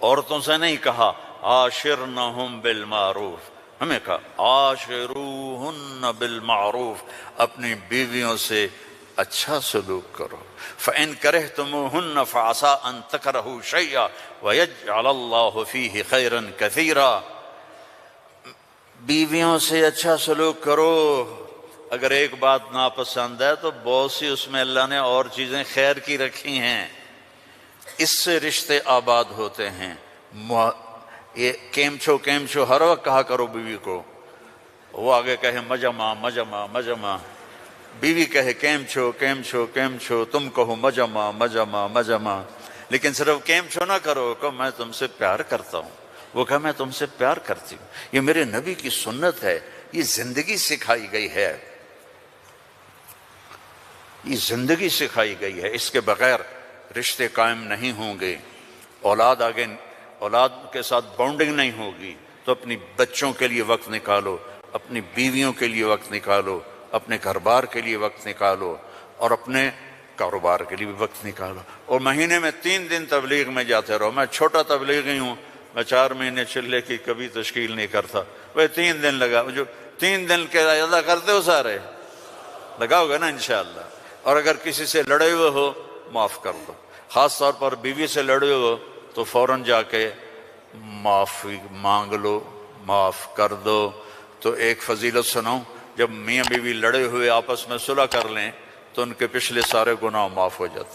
عورتوں سے نہیں کہا عاشرنہم بالمعروف، ہمیں کہا عاشروہن بالمعروف، اپنی بیویوں سے اچھا سلوک کرو۔ فَإِن كَرِهْتُمُوهُنَّ فَعَسَىٰ أَن تَكْرَهُوا شَيْئًا وَيَجْعَلَ اللَّهُ فِيهِ خَيْرًا كَثِيرًا۔ بیویوں سے اچھا سلوک کرو، اگر ایک بات ناپسند ہے تو بہت سی اس میں اللہ نے اور چیزیں خیر کی رکھی ہیں، اس سے رشتے آباد ہوتے ہیں۔ یہ کیم چھو ہر وقت کہا کرو بیوی کو، وہ آگے کہے مجمع مجمع مجمع، بیوی کہے کیم چھو، تم کہو مجمع مجمع مجمع، لیکن صرف کیم چھو نہ کرو، کہ میں تم سے پیار کرتا ہوں، وہ کہا میں تم سے پیار کرتی ہوں۔ یہ میرے نبی کی سنت ہے، یہ زندگی سکھائی گئی ہے، یہ زندگی سکھائی گئی ہے، اس کے بغیر رشتے قائم نہیں ہوں گے، اولاد کے ساتھ بانڈنگ نہیں ہوگی۔ تو اپنی بچوں کے لیے وقت نکالو، اپنی بیویوں کے لیے وقت نکالو، اپنے گھر بار کے لیے وقت نکالو، اور اپنے کاروبار کے لیے بھی وقت نکالو۔ اور مہینے میں 3 دن تبلیغ میں جاتے رہو۔ میں چھوٹا تبلیغی ہوں، میں 4 مہینے چلے کی کبھی تشکیل نہیں کرتا، وہ 3 دن لگا، جو 3 دن کے ادا کرتے ہو سارے لگاؤ گے نا انشاءاللہ۔ اور اگر کسی سے لڑے ہوئے ہو معاف کر دو، خاص طور پر بیوی سے لڑے ہو تو فوراً جا کے معافی مانگ لو، معاف کر دو۔ تو ایک فضیلت سناؤں، جب میاں بیوی لڑے ہوئے آپس میں صلح کر لیں تو ان کے پچھلے سارے گناہ معاف ہو جاتے۔